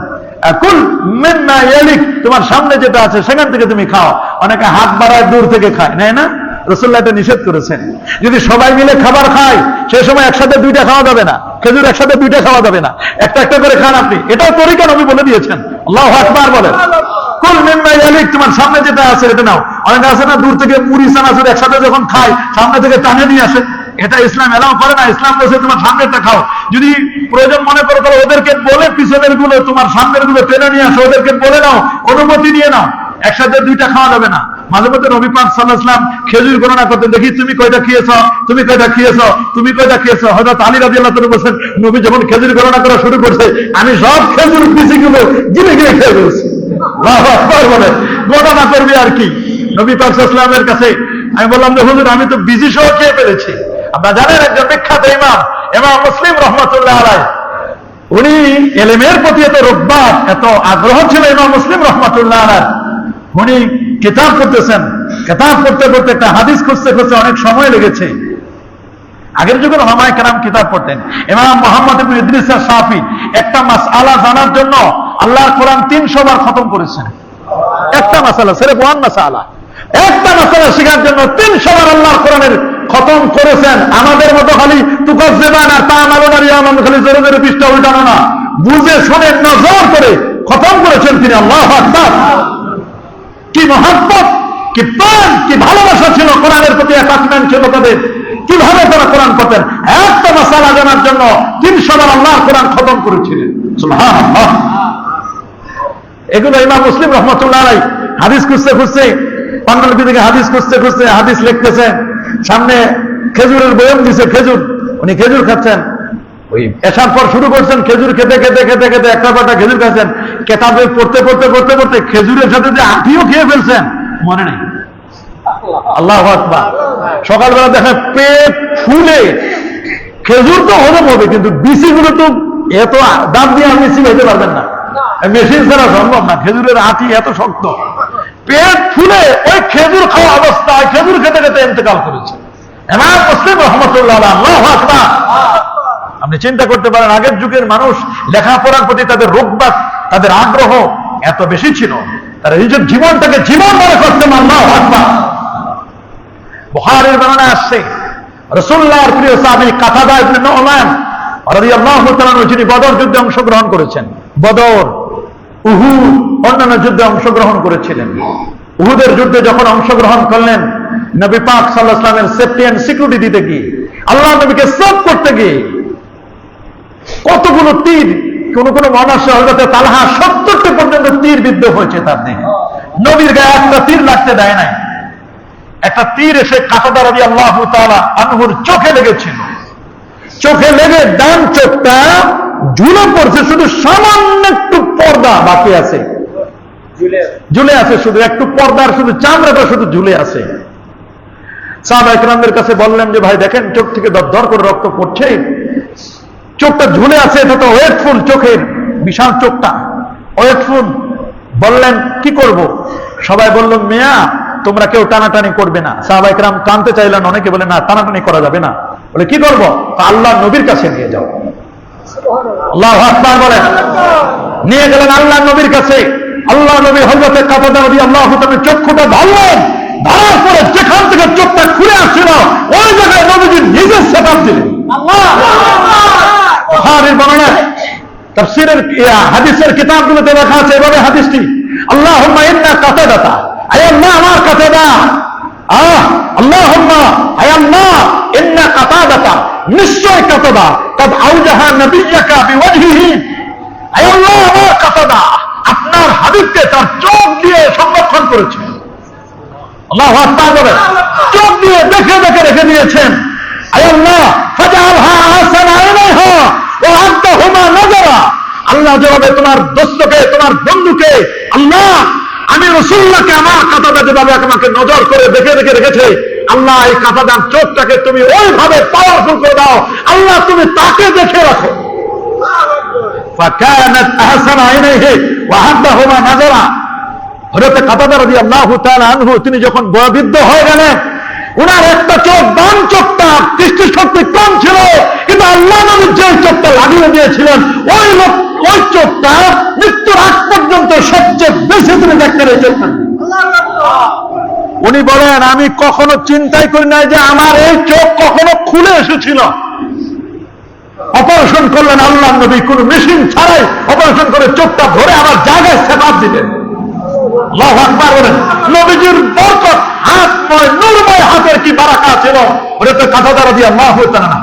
কুল মিম্মা ইয়ালিক, তোমার সামনে যেটা আছে সেখান থেকে তুমি খাও। অনেকে হাত বাড়ায় দূর থেকে খায়, নেয় না? রাসূলুল্লাহ এটা নিষেধ করেছেন। যদি সবাই মিলে খাবার খায় সেই সময় একসাথে দুইটা খাওয়া যাবে না, খেজুর একসাথে দুইটা খাওয়া যাবে না, একটা একটা করে খান আপনি, এটাও তরিকা নবী বলে দিয়েছেন। আল্লাহু আকবার বলেন। কুল মিম্মা ইয়ালিক, তোমার সামনে যেটা আছে এটা নাও। অনেকে আছে না, দূর থেকে মুড়ি চানাচুর একসাথে যখন খায় সামনে থেকে টানে নিয়ে আসে, এটা ইসলাম এলাও করে না। ইসলাম বলছে তোমার সামনেরটা খাও, যদি প্রয়োজন মনে করো তাহলে ওদেরকে বলে পিছনের গুলো তোমার সামনের গুলো টেনে নিয়ে আসো, ওদেরকে বলে নাও, অনুমতি নিয়ে নাও, একসাথে দুইটা খাওয়া যাবে না। মাঝে মধ্যে নবী পাক সাল্লাল্লাহু আলাইহি ওয়াসাল্লাম খেজুর গণনা করতে দেখি, তুমি কয়টা খেয়েছো, তুমি কয়টা খেয়েছো, তুমি কয়টা খেয়েছো। হযরত আলী রাদিয়াল্লাহু তাআলা বলেন, নবী যখন খেজুর গণনা করা শুরু করছে আমি সব খেজুর বিচিগুলো গিলে গিলে খেয়ে ফেলছি। আল্লাহু আকবার বলেন। গণনা করবি আর কি। নবী পাক সাল্লাল্লাহু আলাইহি ওয়াসাল্লামের কাছে আমি বললাম যে হুজুর আমি তো বিচি সহ খেয়ে ফেলেছি। আপনারা জানেন একজন বিখ্যাত ইমাম, ইমাম মুসলিম রাহমাতুল্লাহ আলাইহি, উনি ইলমের প্রতি এত রগবাত, এত আগ্রহ ছিল ইমাম মুসলিম রাহমাতুল্লাহ আলাইহি। উনি কিতাব পড়তেছেন, কিতাব পড়তে পড়তে একটা হাদিস খুঁজতে খুঁজতে অনেক সময় লেগেছে। আগের যুগের উলামায়ে কেরাম কিতাব পড়তেন। ইমাম মুহাম্মদ ইবনে ইদ্রিস আশ-শাফি একটা মাসআলা জানার জন্য আল্লাহর কোরআন 300 বার খতম করেছেন। একটা মাসআলা, সির্ফ ওয়ান মাসআলা, একটা মাসআলা শেখার জন্য 300 বার আল্লাহর কোরআনের খতম করেছেন। আমাদের মতো খালি তুকাজ্জিবান আর তা'মালুন আর ইয়ামান খালি জোরে জোরে পৃষ্ঠা উল্টানো না, বুঝে শুনে নজর করে খতম করেছেন তিনি। আল্লাহু আকবার। কি মহব্বত, কি প্রেম, কি ভালোবাসা ছিল কোরআনের প্রতি, অ্যাটাচমেন্ট ছিল তাদের, কিভাবে তারা কোরআন পড়তেন। একটা মাসআলা জানার জন্য 300 বার আল্লাহর কোরআন খতম করেছিলেন। সুবহানাল্লাহ। এগুলো ইমাম মুসলিম রাহমাতুল্লাহ আলাইহি হাদিস খুঁজতে খুঁজতে, পান্ডুলিপি থেকে হাদিস খুঁজতে খুঁজতে হাদিস লিখতেছেন। সামনে খেজুরের বয়ম দিছে, খেজুর, উনি খেজুর খাচ্ছেন। ওই এশার পর শুরু করছেন, খেজুর খেতে খেতে খেতে খেতে একটা পাটা খেজুর খাচ্ছেন। কেতাবে পড়তে পড়তে পড়তে পড়তে খেজুরের সাথে যে আঠিও খেয়ে ফেলছেন মনে নেই। আল্লাহু আকবার। সকালবেলা দেখেন পেট ফুলে, খেজুর তো হজম হবে কিন্তু বিচিগুলো তো এত দাম দিয়ে আপনি চিবাইতে পারবেন না, মেশিন ছাড়া সম্ভব না। খেজুরের আঠি এত শক্ত, পেট ফুলে ওই খেজুর খাওয়া অবস্থায় খেজুর খেতে খেতে ইন্তেকাল করেছে ইমাম মুসলিম রাহমাতুল্লাহ আলাইহি। আল্লাহু আকবার। আপনি চিন্তা করতে পারেন আগের যুগের মানুষ লেখাপড়ার প্রতি তাদের রগবাত, তাদের আগ্রহ এত বেশি ছিল, তারা নিজের জীবনটাকে জীবন মনে করতেন। আল্লাহু আকবার। বুখারীর বর্ণনা আসছে, রাসূলুল্লাহর প্রিয় সাহাবী কাতাদা ইবনে নুমান রাদিয়াল্লাহু তাআলা যিনি বদর যুদ্ধে অংশগ্রহণ করেছেন, বদর, উহুদ, অন্যান্য যুদ্ধে অংশগ্রহণ করেছিলেন। উহুদের যুদ্ধে যখন অংশগ্রহণ করলেন, নবী পাক সাল্লাল্লাহু আলাইহি ওয়াসাল্লামের সেফটি এন্ড সিকিউরিটি দিতে গিয়ে, আল্লাহ নবীকে সেভ করতে গিয়ে কতগুলো তীর, কোন কোন মহানাসে হযরতে তালহা 70টি পর্যন্ত তীর বিদ্ধ হয়েছে তার দেহে। নবীর গায়ে একটা তীর লাগতে দেয় নাই। একটা তীর এসে কাতাদা রাদিয়াল্লাহু তাআলা আনহুর চোখে লেগেছিল। চোখে লেগে ডান চোখটা ঝুলে পড়ছে, শুধু সামান্য একটু পর্দা বাকি আছে, ঝুলে আছে, শুধু একটু পর্দার শুধু চামড়াটা শুধু ঝুলে আছে। সাহাবায়ে কেরামদের কাছে বললেন যে ভাই দেখেন চোখ থেকে দরদর করে রক্ত পড়ছে, চোখটা ঝুলে আছে, এটা তো ওয়েটফুল, চোখের বিশাল চোখটা ওয়েটফুল। বললেন কি করব? সবাই বলল মিয়া তোমরা কেউ টানাটানি করবে না। সাহাবায়ে কেরাম টানতে চাইলেন, অনেকে বলে না টানাটানি করা যাবে না। বলে কি করব? আল্লাহ নবীর কাছে নিয়ে যাও। আল্লাহু আকবার বলেন। নিয়ে গেলেন আল্লাহ নবীর কাছে। আল্লাহ নবী হযরতে কাতাদা রাদিয়াল্লাহু তাআলা চক্ষুটা ধরলেন, ধরার পরে যেখান থেকে চোখটা খুলে আসছিল ওই জায়গায় নবীজি নিজে সেটআপ দিলেন। বুখারীর বর্ণনা, তাফসীরের হাদিসের কিতাবগুলোতে লেখা আছে এভাবে হাদিসটি, আল্লাহুম্মা ইন্না কাতাদাতা, আয় আল্লাহ আমার কাতাদা, আল্লাহুম্মা আয় আল্লাহ ইন্না কাতাদাতা, নিশ্চয় কাতাদা, কাদ আওজাহা নবিয়্যাকা বিওয়াজহিহি, আয় আল্লাহ আমার কাতাদা আপনার হাবিবকে তার চোখ দিয়ে আল্লাহু আকবার বলেন। চোখ দিয়ে দেখে দেখে রেখে দিয়েছেন। আয় আল্লাহ ফাজআলহা আহসান আলাইহা ওয়া আনতাহুমা নাযারা। আল্লাহ যেভাবে তোমার দোস্তকে, তোমার বন্ধুকে, আল্লাহ আমি রাসূলুল্লাহকে আমার কাঁটাটা যেভাবে আমাকে নজর করে দেখে দেখে রেখেছে, আল্লাহ এই কাঁটাদার চোখটাকে তুমি ওইভাবে পাওয়ারফুল করে দাও। আল্লাহ তুমি তাকে দেখে রাখো। ফাকানাত আহসান আলাইহি ওয়া আনতাহুমা নাযারা। হযরত কাতাদা রাদিয়াল্লাহু তাআলা আনহু তিনি যখন বয়োবৃদ্ধ হয়ে গেলেন, উনার একটা চোখ, ডান চোখটা দৃষ্টিশক্তি কম ছিল, কিন্তু আল্লাহ নবী যে চোখটা লাগিয়ে দিয়েছিলেন ওই চোখটা মৃত্যুর আগ পর্যন্ত সবচেয়ে বেশি তিনি দেখতে রেখেছেন। উনি বলেন আমি কখনো চিন্তাই করি নাই যে আমার এই চোখ কখনো খুলে এসেছিল। অপারেশন করলেন আল্লাহ নবী, কোন মেশিন ছাড়াই অপারেশন করে চোখটা ধরে আবার জায়গায় সেপার দিলেন। আল্লাহু আকবার বলেন। নবীজির বরকত, হাতময় নূরময় হাতের কি বারাকা ছিল। হযরত কাতাদা রাদিয়াল্লাহু তাআলা,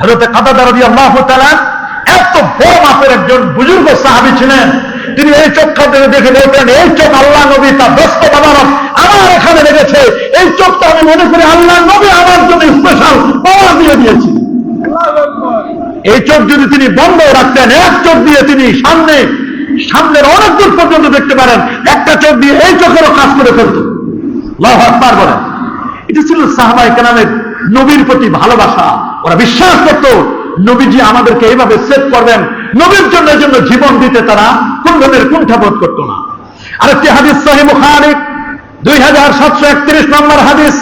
হযরত কাতাদা রাদিয়াল্লাহু তাআলা এত বড় মাপের একজন বুজুর্গ সাহাবী ছিলেন। তিনি এই চোখটা দেখে বলতেন, এই চোখ আল্লাহ নবী তার দস্ত বাবারত আমার এখানে লেগেছে, এই চোখটা আমি মনে করি আল্লাহ নবী আমার জন্য স্পেশাল পাওয়ার দিয়ে দিয়েছি। এই চোখ যদি তিনি বন্ধ রাখতেন, এক চোখ দিয়ে তিনি সামনের অনেক দূর পর্যন্ত দেখতে পারেন, একটা চোখ দিয়ে এই চোখেরও কাজ করে ফেলত। আল্লাহু আকবার বলেন। এটা ছিল সাহাবায়ে কেরামের নবীর প্রতি ভালোবাসা। ওরা বিশ্বাস করত নবীজি আমাদেরকে এইভাবে সেভ করবেন, নবীর জন্য জীবন দিতে তারা কোন ধরনের কুণ্ঠাবোধ করত না। আরেকটি হাদিস সহিহ বুখারী 2731 নম্বর হাদিস।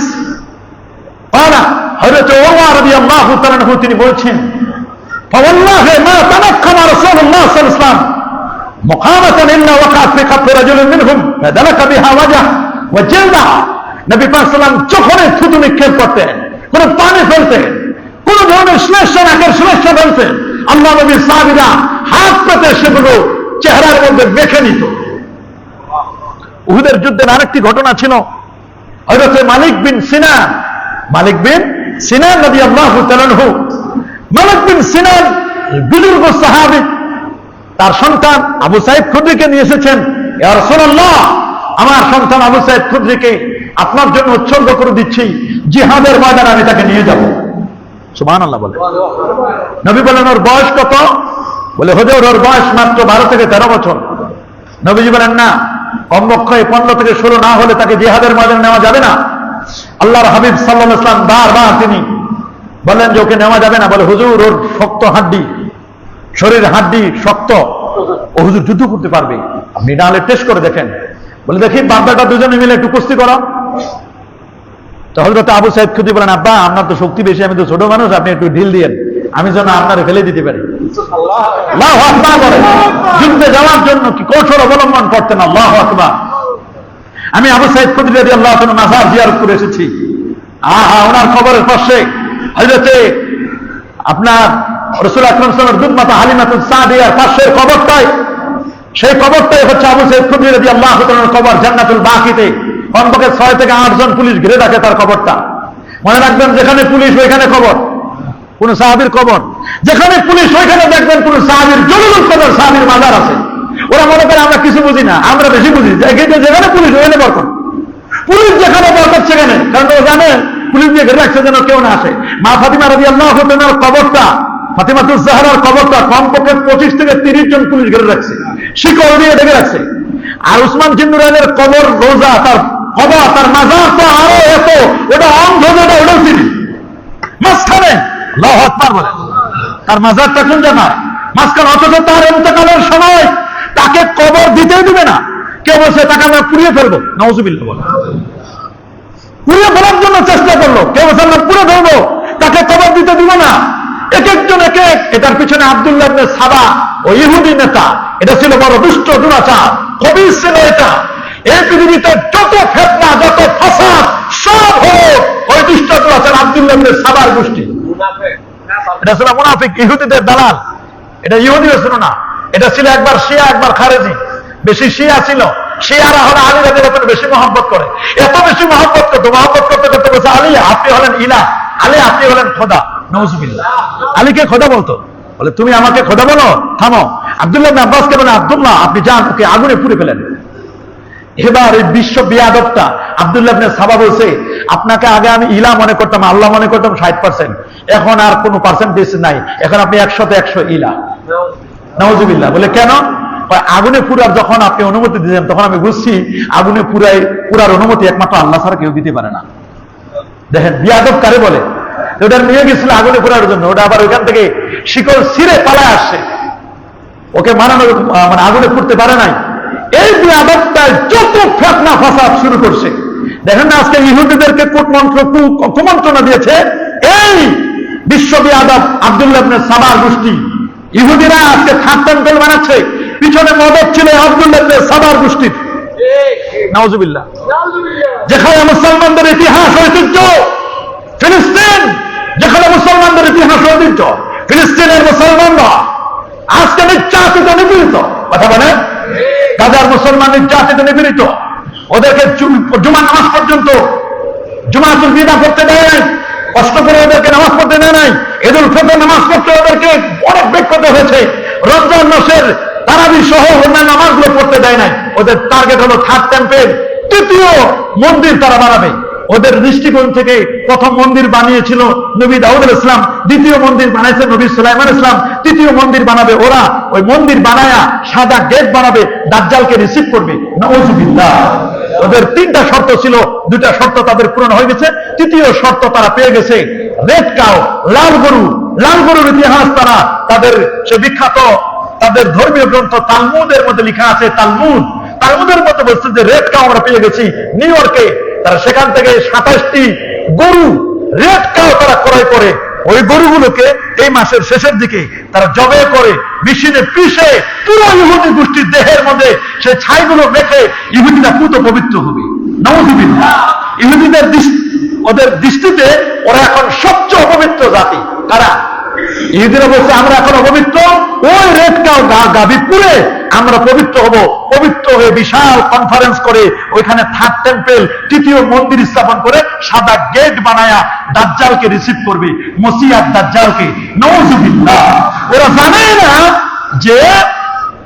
হযরত ওমর রাদিয়াল্লাহু তাআলা আনহু তিনি বলছেন, ফাওয়াল্লাহি মা তানাক্কামা রাসূলুল্লাহ সাল্লাল্লাহু আলাইহি ওয়াসাল্লাম মুকামাতান ইল্লা ওয়াকাত ফি কাফি রাজুলিন মিনহুম ফাদালাকা বিহা ওয়াজহ ওয়া জিলদাহা। নবী পাক সাল্লাল্লাহু আলাইহি ওয়াসাল্লাম চোখে থুতু নিক্ষেপ করতেন, কোন পানি ফেলতেন, কোন ধরনের শ্লেষ্মা নাকের শ্লেষ্মা ফেলতেন, আল্লাহ নবীর সাহাবীরা হাত পেতে সেগুলো চেহারার মধ্যে মেখে নিত। উহুদের যুদ্ধের আরেকটি ঘটনা ছিল, হযরত মালিক বিন সিনান রাদিয়াল্লাহু তাআলা আনহু। মালিক বিন সিনান বুজুর্গ সাহাবী, তার সন্তান আবু সাঈদ খুদরীকে নিয়ে এসেছেন। ইয়া রাসূলুল্লাহ, আমার সন্তান আবু সাঈদ খুদরীকে আপনার জন্য উৎসর্গ করে দিচ্ছি, জিহাদের ময়দানে আমি তাকে নিয়ে যাব। সুবহানাল্লাহ বলে। নবী বলেন ওর বয়স কত? বলে হুজুর ওর বয়স মাত্র 12 থেকে 13 বছর। নবীজি বলেন না, কমপক্ষে 15 থেকে 16 না হলে তাকে জিহাদের ময়দানে নেওয়া যাবে না। আল্লাহর হাবিব সাল্লাল্লাহু আলাইহি ওয়াসাল্লাম বারবার তিনি বলেন যে ওকে নেওয়া যাবে না। বলে হুজুর ওর শক্ত হাড্ডি, শরীর হাড্ডি শক্ত, ও হুজুর যুদ্ধ করতে পারবে, আপনি নাহলে টেস্ট করে দেখেন। বলে দেখি বাপ-বেটা দুজনে মিলে একটু কুস্তি করো। তো হযরত আবু সাঈদ খুদরী বলেন, আব্বা আপনার তো শক্তি বেশি, আমি তো ছোট মানুষ, আপনি একটু ঢিল দিয়েন, আমি যেন আপনারে ফেলে দিতে পারি। আল্লাহু আকবার বলেন। যুদ্ধে যাওয়ার জন্য কি কৌশল অবলম্বন করতেন। আল্লাহু আকবার। আমি আবু সাঈদ খুদরী রাদিয়াল্লাহু তাআলা মাজার জিয়ারত করে এসেছি। ওনার কবরের পাশে হযরতে আপনার রাসূল আকরাম সাল্লাল্লাহু আলাইহি ওয়াসাল্লামের দুধমাতা হালিমাতুস সাদিয়ার পাশের কবরটাই, সেই কবরটাই হচ্ছে আবু সাঈদ খুদরী রাদিয়াল্লাহু তাআলার কবর জান্নাতুল বাকিতে। কমপক্ষে 6 থেকে 8 জন পুলিশ ঘিরে রাখে তার কবরটা। মনে রাখবেন, যেখানে পুলিশ ওইখানে কবর, কোন সাহাবীর কবর। যেখানে পুলিশ ওইখানে দেখবেন কোন সাহাবীর জরুরত কবর, সাহাবীর মাজার আছে। ওরা মনে করে আমরা কিছু বুঝি না, আমরা বেশি বুঝি। যেখানে পুলিশ ওখানে বরকত, পুলিশ যেখানে বরকত সেখানে। কারণ ও জানে পুলিশ দিয়ে ঘিরে রাখছে যেন কেউ না আসে। মা ফাতিমা রাদিয়াল্লাহু তাআলার কবরটা, ফাতিমাতুজ জাহরার কবরটা কমপক্ষে 25 থেকে 30 জন পুলিশ ঘিরে রাখছে, শিকল দিয়ে ঢেকে রাখছে। আর উসমান জিন্নুরাইনের কবর, রোজা, তার কবর, তার মাজার তো আরো এত, ওটা অন্ধ, ওটাও চিনি মাঝখানে। আল্লাহু আকবার বলে। তার মাজারটা কোন জায়গায়? মাঝখানে। অথচ তার ইন্তেকালের সময় তাকে কবর দিতেই দিবে না। কে বলছে তাকে আমরা পুড়িয়ে ফেলবো? নাউজুবিল্লাহ বলে। পুড়িয়ে ফেলার জন্য চেষ্টা করলো। কেউ বলছে আমরা পুড়ে ফেলবো, তাকে কবর দিতে দিব না। এক একজন এক এক। এটার পিছনে আব্দুল্লাহ ইবনে সাবা ও ইহুদি নেতা, এটা ছিল বড় দুষ্ট দুরাচার, কবির ছিল এটা। এই পৃথিবীতে যত ফিতনা, যত ফাসাদ সব হলো ওই দুষ্ট দুরাচার আব্দুল্লাহ ইবনে সাবার গোষ্ঠী। এটা ছিল মুনাফিক, ইহুদিদের দালাল। এটা ইহুদিও ছিল না, এটা ছিল একবার শিয়া একবার খারেজি। বেশি শিয়া ছিল। শিয়ারা হলো আলী রাদিয়াল্লাহু আনহু বেশি মহব্বত করে। এত বেশি মহব্বত করতে করতে বলছে, আলী আপনি হলেন ইলাহ, আলী আপনি হলেন খোদা। নাউজুবিল্লাহ। আলীকে খোদা বলতো। বলে তুমি আমাকে খোদা বলো? থামো। আব্দুল্লাহ ইবনে আব্বাসকে বলে, আব্দুল্লাহ আপনি যান, ওকে আগুনে পুড়ে ফেলেন। এবার এই বিশ্ব বিয়াদবটা আব্দুল্লাহ ইবনে সাবা বলছে, আপনাকে আগে আমি ইলা মনে করতাম, আল্লাহ মনে করতাম 60%, এখন আর কোনো পার্সেন্টেজ নাই, এখন আপনি 100-100 ইলা। নাউজুবিল্লাহ। বলে কেন? আগুনে পুরার যখন আপনি অনুমতি দিলেন তখন আমি বুঝছি আগুনে পুরার অনুমতি একমাত্র আল্লাহ ছাড়া কেউ দিতে পারে না। দেখেন বিয়াদব কারে বলে। ওটা নিয়ে গেছিল আগুনে পুরার জন্য, ওটা আবার ওইখান থেকে শিকল ছিঁড়ে পালায় আসছে, ওকে মানানোর মানে আগুনে পুড়তে পারে নাই। এই বিয়াদবটায় যত ফেতনা ফাসাদ শুরু করছে, দেখেন না আজকে ইহুদিদেরকে কুমন্ত্রণা দিয়েছে এই বিশ্ব বিয়াদব আব্দুল্লাহ ইবনে সাবার গোষ্ঠী। ইহুদিরা আজকে থার্ড টেম্পল বানাচ্ছে, পিছনে মদত ছিল আব্দুল্লাহ ইবনে সাবার গোষ্ঠীর। নাউজুবিল্লাহ। যেখানে মুসলমানদের ইতিহাস ঐতিহ্য ফিলিস্তিন, যেখানে মুসলমানদের ইতিহাস ঐতিহ্য, ফিলিস্তিনের মুসলমানরা আজকে নির্যাতিত নিপীড়িত। কথা বলেন, গাজার মুসলমান নির্যাতিত নিপীড়িত, ওদেরকে জুমা নামাজ পর্যন্ত জুমাতুল বিদা পড়তে দেয় নাই, কষ্ট করে ওদেরকে নামাজ পড়তে দেয় নাই, ঈদুল ফিতর নামাজ পড়তে ওদেরকে অনেক বেগ করতে হয়েছে, রমজান মাসের তারাবি সহ অন্যান্য নামাজগুলো পড়তে দেয় নাই। ওদের টার্গেট হলো থার্ড টেম্পল, তৃতীয় মন্দির তারা বানাবে। ওদের দৃষ্টিকোণ থেকে প্রথম মন্দির বানিয়েছিল নবী দাউদ আলাইহিস সালাম, দ্বিতীয় মন্দির বানাইছে নবী সুলাইমান আলাইহিস সালাম, তৃতীয় মন্দির বানাবে ওরা। ওই মন্দির বানায়া সাদা গেট বানাবে, দাজ্জালকে রিসিভ করবে। নাউজুবিল্লাহ। ওদের তিনটা শর্ত ছিল, দুটা শর্ত তাদের পূরণ হয়ে গেছে, তৃতীয় শর্ত তারা পেয়ে গেছে। রেড কাউ, লাল গরু, লাল গরুর ইতিহাস তারা তাদের সে বিখ্যাত তাদের ধর্মীয় গ্রন্থ তালমুদের মধ্যে লেখা আছে। তালমুদের মধ্যে বলছে যে রেড কাউ আমরা পেয়ে গেছি নিউ ইয়র্কে। তারা সেখান থেকে 27টি গরু রেড কাউ তারা ক্রয় করে, ওই গরুগুলোকে এই মাসের শেষের দিকে তারা জবে করে মেশিনে পিষে পুরো ইহুদি গোষ্ঠীর দেহের মধ্যে সেই ছাইগুলো মেখে ইহুদিরা পুত পবিত্র হবে। নাউজুবিল্লাহ। ইহুদিদের ওদের দৃষ্টিতে ওরা এখন সবচেয়ে অপবিত্র জাতি। কারা? ইহুদিরা বলছে আমরা এখন অপবিত্র, ওই রেড কাউ গাভী পুরে আমরা পবিত্র হব। পবিত্র হয়ে বিশাল কনফারেন্স করে ওইখানে থার্ড টেম্পল, তৃতীয় মন্দির স্থাপন করে সাদা গেট বানায়া দাজ্জালকে রিসিভ করবে, মসিহ দাজ্জালকে। নাউজুবিল্লাহ। ওরা জানে না যে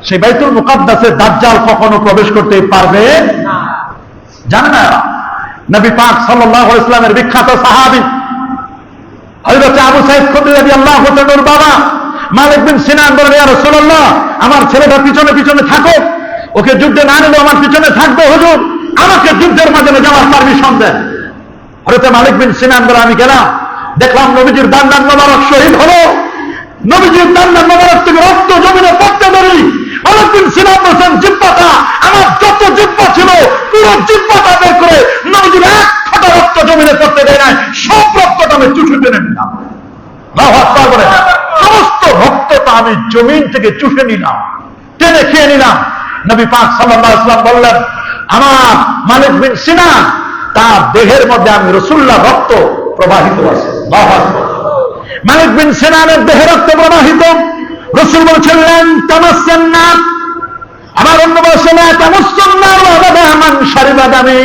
সেই বাইতুল মুকাদ্দাসে দাজ্জাল কখনো প্রবেশ করতে পারবে না, জানে না। নবী পাক সাল্লাল্লাহু আলাইহি ওয়াসাল্লামের বিখ্যাত সাহাবী হযরত আবু সাঈদ খুদরি রাদিয়াল্লাহু তাআলার বাবা মালিক বিন সিনান বলেন, ইয়া রাসূলুল্লাহ, আমার ছেলেটা পিছনে পিছনে থাকো, ওকে যুদ্ধে না নিলেও আমার পিছনে থাকবে হুজুর, আমাকে যুদ্ধের মাঝে যাওয়ার পারমিশন দেন। হযরত মালিক বিন সিনান বলে, আমি গেলাম, দেখলাম নবীজির দান্দান মোবারক শহীদ হলো, নবীজির দান্দান মোবারক থেকে রক্ত জমিনে পড়তে ধরি। মালিক বিন সিনান বলেন, জিহ্বাটা আমার যত জিহ্বা ছিল পুরো জিহ্বাটা বের করে নবীজির এক ফোঁটা রক্ত জমিনে পড়তে দেয় নাই, সব রক্তটা আমি চুষে টেনে নিলাম। আল্লাহু আকবার বলে, সমস্ত রক্তটা আমি জমিন থেকে চুষে নিলাম, টেনে খেয়ে নিলাম। নবী পাক সাল্লাল্লাহু আলাইহি ওয়াসাল্লাম বললেন, আমার মালিক বিন সিনান তার দেহের মধ্যে আমি রাসূলুল্লাহ রক্ত প্রবাহিত আছে। আল্লাহু আকবার। মালিক বিন সিনানের দেহে রক্ত প্রবাহিত। রাসূল বলেছিলেন, তামাসসান্না, আমার অন্য বলছে না, তামাসসান্না ওয়াদামান শারিবা দামি,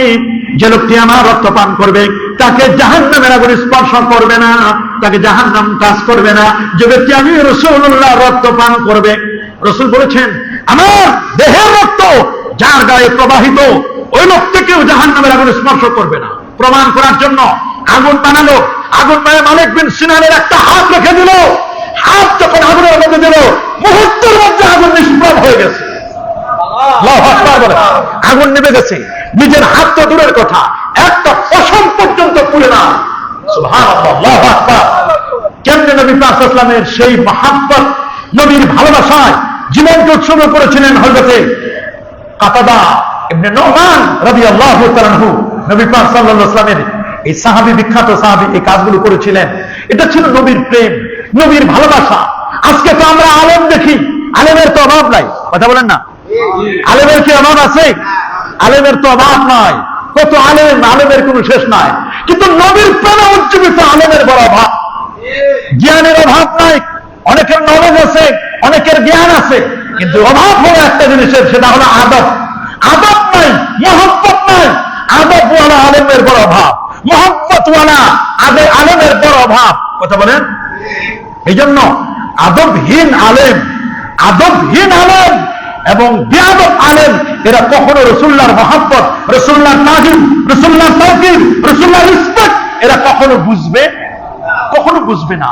যে লোকটি আমার রক্ত পান করবে তাকে জাহান্নামের আগুন স্পর্শ করবে না, তাকে জাহান্নাম টাচ করবে না। যে ব্যক্তি আমি রাসূলুল্লাহ রক্ত পান করবে, রাসূল বলেছেন আমার দেহের রক্ত যার গায়ে প্রবাহিত ওই লোকটিকেও জাহান্নামের আগুন স্পর্শ করবে না। প্রমাণ করার জন্য আগুন বানালো, আগুন বানিয়ে মালিক বিন সিনানের একটা হাত রেখে দিল, হাত যখন আগুনের মধ্যে দিল মুহূর্তের মধ্যে আগুন নিষ্প্রভ হয়ে গেছে। আল্লাহু আকবার বলে, আগুন নিভে গেছে। নিজের হাত তো দূরের কথা, একটা পশম পর্যন্ত পুড়ে না। সুবহানাল্লাহ, আল্লাহু আকবার। কেমনে নবী পাক সাল্লাল্লাহু আলাইহি ওয়াসাল্লামের সেই মহব্বত, নবীর ভালোবাসায় জীবনকে উৎসর্গ করেছিলেন হযরতে কাতাদা ইবনে নুমান রাদিয়াল্লাহু তাআলা আনহু। নবী পাক সাল্লাল্লাহু আলাইহি ওয়াসাল্লামের এই সাহাবী, বিখ্যাত সাহাবী, এই কাজগুলো করেছিলেন। এটা ছিল নবীর প্রেম, নবীর ভালোবাসা। আজকে তো আমরা আলেম দেখি, আলেমের তো অভাব নাই। কথা বলেন না, আলেমের কি অভাব আছে? আলেমের তো অভাব নাই। কত আলেম, আলেমের কোনো শেষ নাই। কিন্তু নবীর প্রেমে উজ্জীবিত আলেমের বড় অভাব। জ্ঞানের অভাব নাই, অনেকের নলেজ আছে, অনেকের জ্ঞান আছে, কিন্তু অভাব হলো একটা জিনিসের, সেটা হলো আদব। আদব নাই, মহব্বত নাই। আদবওয়ালা আলেমের বড় অভাব, মহব্বতওয়ালা আলেমের বড় অভাব। কথা বলেন। এই জন্য আদবহীন আলেম এবং বেয়াদব আলেম এরা কখনো রাসূলুল্লাহর মহব্বত, রাসূলুল্লাহর তাজিম, রাসূলুল্লাহর তাওকীর, রাসূলুল্লাহর রিসপেক্ট এরা কখনো বুঝবে না।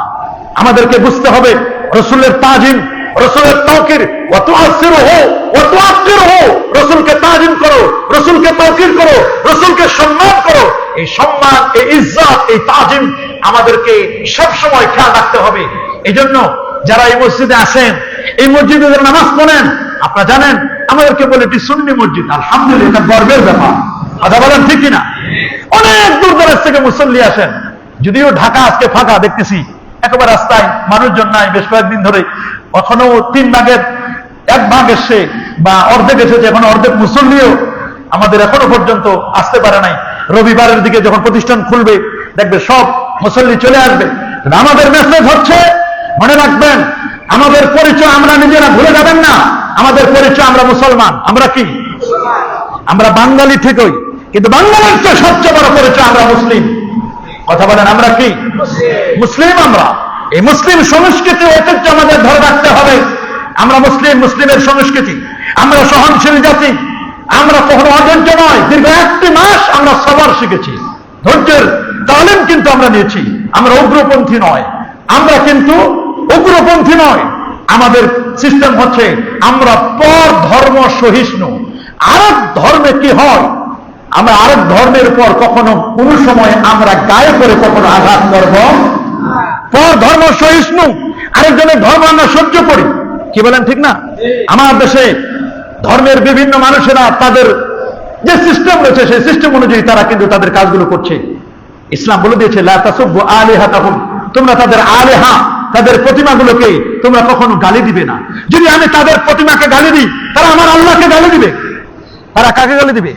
আমাদেরকে বুঝতে হবে রাসূলের তাজিম, রাসূলের তাওকীর, ওয়া তুআসসিরুহু ওয়া তুআক্কিরুহু, রাসূলকে তাজিম করো, রাসূলকে তাওকীর করো, রাসূলকে সম্মান করো। এই সম্মান, এই ইজ্জত, এই তাজিম আমাদেরকে সব সময় খেয়াল রাখতে হবে। এজন্য যারা এই মসজিদে আসেন, এই মসজিদে যারা নামাজ পড়েন, আপনারা জানেন আমাদেরকে বলে এটি সুন্নি মসজিদ। আলহামদুলিল্লাহ, এটা গর্বের ব্যাপার। কথা বলেন ঠিক কিনা? অনেক দূর দরাজ থেকে মুসল্লি আসেন। যদিও ঢাকা আজকে ফাঁকা দেখতেছি, একেবারে রাস্তায় মানুষজন নাই বেশ কয়েকদিন ধরে। কখনো 3 ভাগের 1 ভাগ এসে বা অর্ধেক এসেছে, এখন অর্ধেক মুসল্লিও আমাদের এখনো পর্যন্ত আসতে পারে নাই। রবিবারের দিকে যখন প্রতিষ্ঠান খুলবে দেখবে সব মুসল্লি চলে আসবে। আমাদের মেসেজ হচ্ছে, মনে রাখবেন আমাদের পরিচয় আমরা নিজেরা ভুলে যাবেন না। আমাদের পরিচয় আমরা মুসলমান। আমরা কি? আমরা বাঙালি ঠিকই, কিন্তু বাঙালির চেয়ে সবচেয়ে বড় পরিচয় আমরা মুসলিম। কথা বলেন, আমরা কি? মুসলিম। আমরা এই মুসলিম সংস্কৃতি ঐতিহ্য আমাদের ধরে রাখতে হবে। আমরা মুসলিম, মুসলিমের সংস্কৃতি। আমরা সহনশীল জাতি। আমরা কখনো অধৈর্য নয়। দীর্ঘ 1 মাস আমরা সবার শিখেছি, ধৈর্যের তালিম কিন্তু আমরা নিয়েছি। আমরা উগ্রপন্থী নয়, আমরা কিন্তু উগ্রপন্থী নয়। আমাদের সিস্টেম হচ্ছে আমরা পর ধর্ম সহিষ্ণু। আরেক ধর্মে কি হয়, আমরা আরেক ধর্মের উপর কখনো কোন সময় আমরা গায়ে করে কখনো আঘাত করব। পর ধর্ম সহিষ্ণু, আরেকজনের ধর্ম আমরা সহ্য করি। কি বলেন, ঠিক না? আমার দেশে ধর্মের বিভিন্ন মানুষেরা তাদের যে সিস্টেম রয়েছে সেই সিস্টেম অনুযায়ী তারা কিন্তু তাদের কাজগুলো করছে। ইসলাম বলে দিয়েছে, লা তাসুব্বু আলিহাতাহুম, তোমরা তাদের আলেহা, তাদের প্রতিমাগুলোকে তোমরা কখনো গালি দিবে না। যদি আমি তাদের প্রতিমাকে গালি দিই, তারা আমার আল্লাহকে গালি দিবে। তারা কাকে গালি দিবে?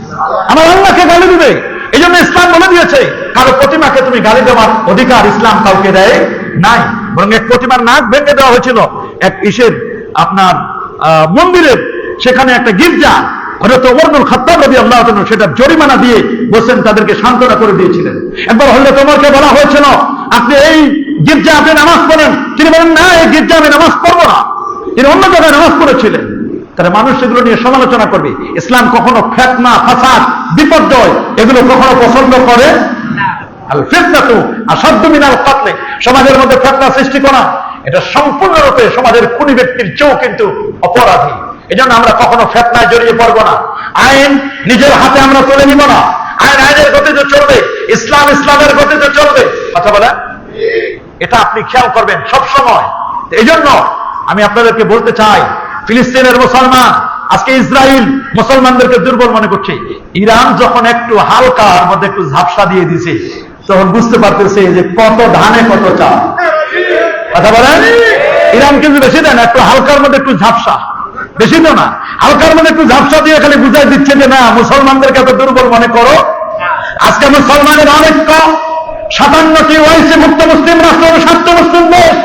আমার আল্লাহকে গালি দিবে। এই জন্য ইসলাম বলে দিয়েছে, কারো প্রতিমাকে তুমি গালি দেওয়ার অধিকার ইসলাম কাউকে দেয় নাই। বরং এক প্রতিমার নাক ভেঙে দেওয়া হয়েছিল এক আপনার মন্দিরের, সেখানে একটা গির্জা, হযরত ওমর ইবনে খাত্তাব রাদিয়াল্লাহু তাআলা সেটা জরিমানা দিয়ে বসেন, তাদেরকে সান্ত্বনা করে দিয়েছিলেন। একবার হযরত ওমরকে বলা হয়েছিল, আপনি এই গির্জা আপনি নামাজ পড়েন। তিনি বলেন, না, এই গির্জা আমি নামাজ পড়বো না। তিনি অন্য জায়গায় নামাজ পড়েছিলেন। তারা মানুষ এগুলো নিয়ে সমালোচনা করবে। ইসলাম কখনো ফিতনা, ফাসাদ, বিপর্যয় এগুলো কখনো পছন্দ করে না। আল ফিতনাতু আশাদ্দু মিনাল কতল, সমাজের মধ্যে ফিতনা সৃষ্টি করা এটা সম্পূর্ণরূপে সমাজের খুনি ব্যক্তির চেয়েও কিন্তু অপরাধী। এজন্য আমরা কখনো ফিতনায় জড়িয়ে পড়বো না। আইন নিজের হাতে আমরা তুলে নিব না। আইন আইনের গতিতে চলবে, ইসলাম ইসলামের গতিতে চলবে। কথা বলেন, এটা আপনি খেয়াল করবেন সব সময়। এই জন্য আমি আপনাদেরকে বলতে চাই, ফিলিস্তিনের মুসলমান আজকে ইসরায়েল মুসলমানদেরকে দুর্বল মনে করছে। ইরান যখন একটু হালকার মধ্যে একটু ঝাপসা দিয়ে দিছে, তখন বুঝতে পারতেছে যে কত ধানে কত চাল। কথা বলেন, ইরান কিন্তু বেশি দেন, একটু হালকার মধ্যে একটু ঝাপসা, বেশি তো না, হালকার মধ্যে একটু ঝাপসা দিয়ে খালি বুঝাই দিচ্ছে যে না, মুসলমানদেরকে এত দুর্বল মনে করো। আজকে মুসলমানের অনেক 57টি ওয়াইসি মুক্ত মুসলিম রাষ্ট্র, 7টি মুসলিম দেশ।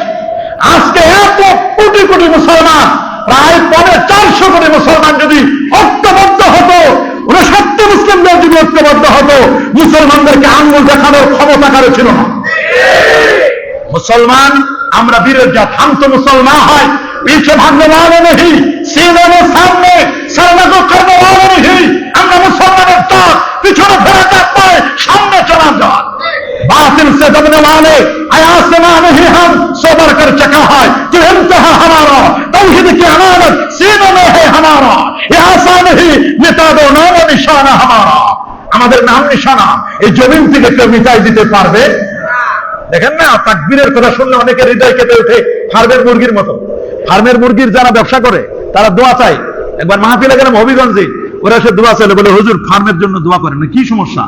আজকে এত কোটি কোটি মুসলমান, প্রায় 450 কোটি মুসলমান যদি ঐক্যবদ্ধ হতো, 59 মুসলিম দেশ যদি ঐক্যবদ্ধ হতো, মুসলমানদেরকে আঙ্গুল দেখানোর ক্ষমতা কারো ছিল না। মুসলমান আমরা বীরের জাত, हम तो मुसलमान है, पीछे भागने वाले नहीं, सीने में सामने सरना को करने वाले नहीं। আমরা মুসলমানের জাত, পিছনে ফেরা জাত নয়, সামনে চলা জাত। बातिल से दबने वाले आयासमा नहीं, हम सोबर कर चका है जो इंतहा हमारा, तौहीद की अमानत सीनों में है हमारा, ये आसान नहीं, मिटा दो नाम निशाना हमारा। আমাদের নাম নিশানা এই জমিন থেকে কেউ মিটাই দিতে পারবে। দেখেন না, তাকবীরের কথা শুনলে অনেকের হৃদয় কেঁপে ওঠে, ফার্মের মুরগির মতো। ফার্মের মুরগির যারা ব্যবসা করে তারা দোয়া চায়। একবার মাহফিলে গেলাম হবিগঞ্জে, ওরা সে দোয়া চাইলে বলে, হুজুর ফার্মের জন্য দোয়া করেন না, কি সমস্যা?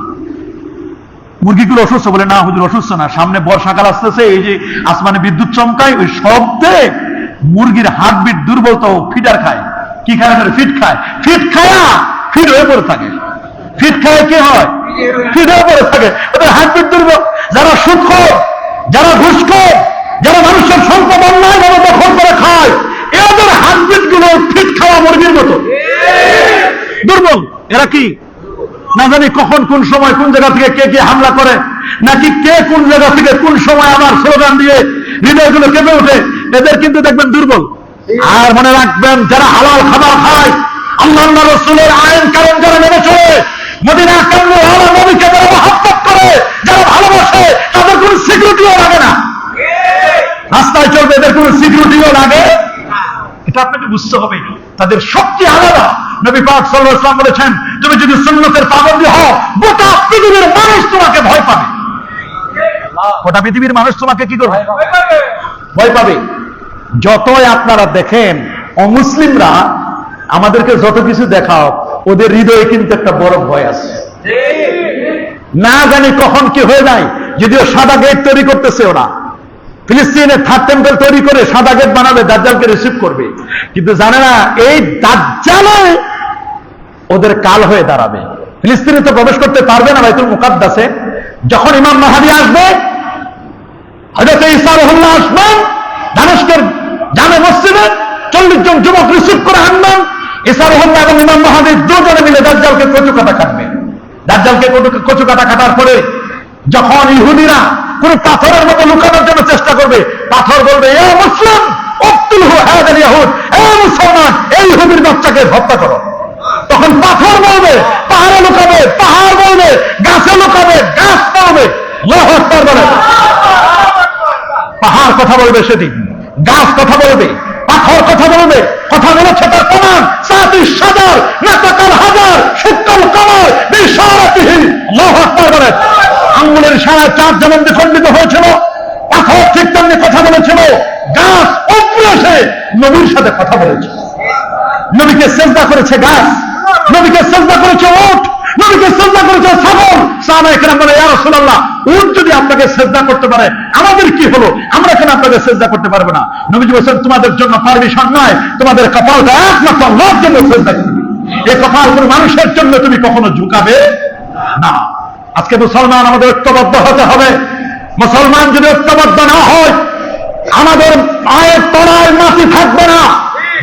মুরগিগুলো অসুস্থ। বলে না হুজুর, অসুস্থ না, সামনে বর্ষাকাল আসতেছে, এই যে আসমানে বিদ্যুৎ চমকায়, ওই শব্দে মুরগির হার্টবিট দুর্বল, তো ফিডার খায়। কি খায়? ফিট খায়। ফিট খায়া ফিট হয়ে পড়ে থাকে। ফিট খায় কি হয়? ফিট হয়ে পড়ে থাকে, ওদের হার্টবিট দুর্বল। যারা সুদখোর, যারা ঘুষখোর, যারা মানুষের সম্পদ অন্যায় ভাবে দখল করে খায়, এদের হার্টবিট গুলো ফিট খাওয়া মুরগির মতো দুর্বল। এরা কি না জানি কখন কোন সময় কোন জায়গা থেকে কে কে হামলা করে, নাকি কে কোন জায়গা থেকে কোন সময় আমার স্লোগান দিয়ে হৃদয়গুলো কেঁপে ওঠে। এদের কিন্তু দেখবেন দুর্বল। আর মনে রাখবেন, যারা হালাল খাবার খায়, আল্লাহ রাসূলের আইন কানুন যারা মেনে চলে, মদিনা কামরুল আলা নবীকে যারা মহব্বত করে, যারা ভালোবাসে, তাদের কোনো সিকিউরিটিও লাগে না। রাস্তায় চলবে, এদের কোনো সিকিউরিটিও লাগে। এটা আপনাকে বুঝতে হবে, তাদের শক্তি আলাদা। নবী পাক সাল্লাল্লাহু আলাইহি ওয়াসাল্লাম বলেছেন, তুমি যদি সুন্নতের পাবন্দী হও, গোটা পৃথিবীর মানুষ তোমাকে ভয় পাবে। গোটা পৃথিবীর মানুষ তোমাকে কি করবে? ভয় পাবে। যতই আপনারা দেখেন অমুসলিমরা আমাদেরকে যত কিছু দেখাও, ওদের হৃদয়ে কিন্তু একটা বড় ভয় আছে। না জানি কখন কি হয়ে যায়। যদিও সাদা গেট তৈরি করতেছে ওরা, ফিলিস্তিনের থার্ড টেম্পল তৈরি করে সাদা গেট বানাবে, দাজ্জালকে রিসিভ করবে, কিন্তু জানে না এই দাজ্জালে ওদের কাল হয়ে দাঁড়াবে। ফিলিস্তিনে তো প্রবেশ করতে পারবে না বাইতুল মুকাদ্দাসে। যখন ইমাম মাহদী আসবে, হযরত ঈসা রুহুল্লাহ আসবেন, দামেস্কের জামে মসজিদে 40 জন যুবক রিসিভ করে আনবেন। ঈসা রুহুল্লাহ এবং ইমাম মাহদী দুজনে মিলে দাজ্জালকে কচু কাটা কাটবে। দাজ্জালকে কচু কাটা কাটার পরে যখন ইহুদিরা কোন পাথরের মতো লুকানোর জন্য চেষ্টা করবে, পাথর বলবে, এ মুসলিম উকতুলহু হাযাল ইয়াহুদ, এ মুসলমান এই ইহুদির বাচ্চাকে হত্যা করো। তখন পাথর বলবে, পাহাড়ে লুকাবে, পাহাড় বলবে, গাছে লুকাবে, গাছ বলবে। আল্লাহু আকবার বলে। পাহাড় কথা বলবে সেদিন, গাছ কথা বলবে, পাথর কথা বলবে। কথা বলেছে তার প্রমাণ, 37,000 নাতাকাল হাজার শুক্কাল কমর বিশারাতিহি। আল্লাহু আকবার বলে। আঙ্গুলের ইশারায় চাঁদ যেমন দ্বিখণ্ডিত হয়েছিল, পাথর ঠিক তেমনি কথা বলেছিল। গাছ উপরে এসে নবীর সাথে কথা বলেছে, নবীকে সেজদা করেছে গাছ, নবীকে সেজদা করেছে উট, নবীকে সেজদা করেছে ছাগল। সাহাবায়ে কেরাম বলে, ইয়া রাসূলুল্লাহ, উট যদি আপনাকে সেজদা করতে পারে আমাদের কি হলো? আমরা কেন আপনাকে সেজদা করতে পারবো না? নবীজি বলেছেন, তোমাদের জন্য পারমিশন নয়, তোমাদের কপালটা একমাত্র আল্লাহর জন্য সেজদা করবে। এই কপাল কোন মানুষের জন্য তুমি কখনো ঝুঁকাবে না। আজকে মুসলমান আমাদের ঐক্যবদ্ধ হতে হবে। মুসলমান যদি ঐক্যবদ্ধ না হয়, আমাদের পায়ের তলায় মাটি থাকবে না।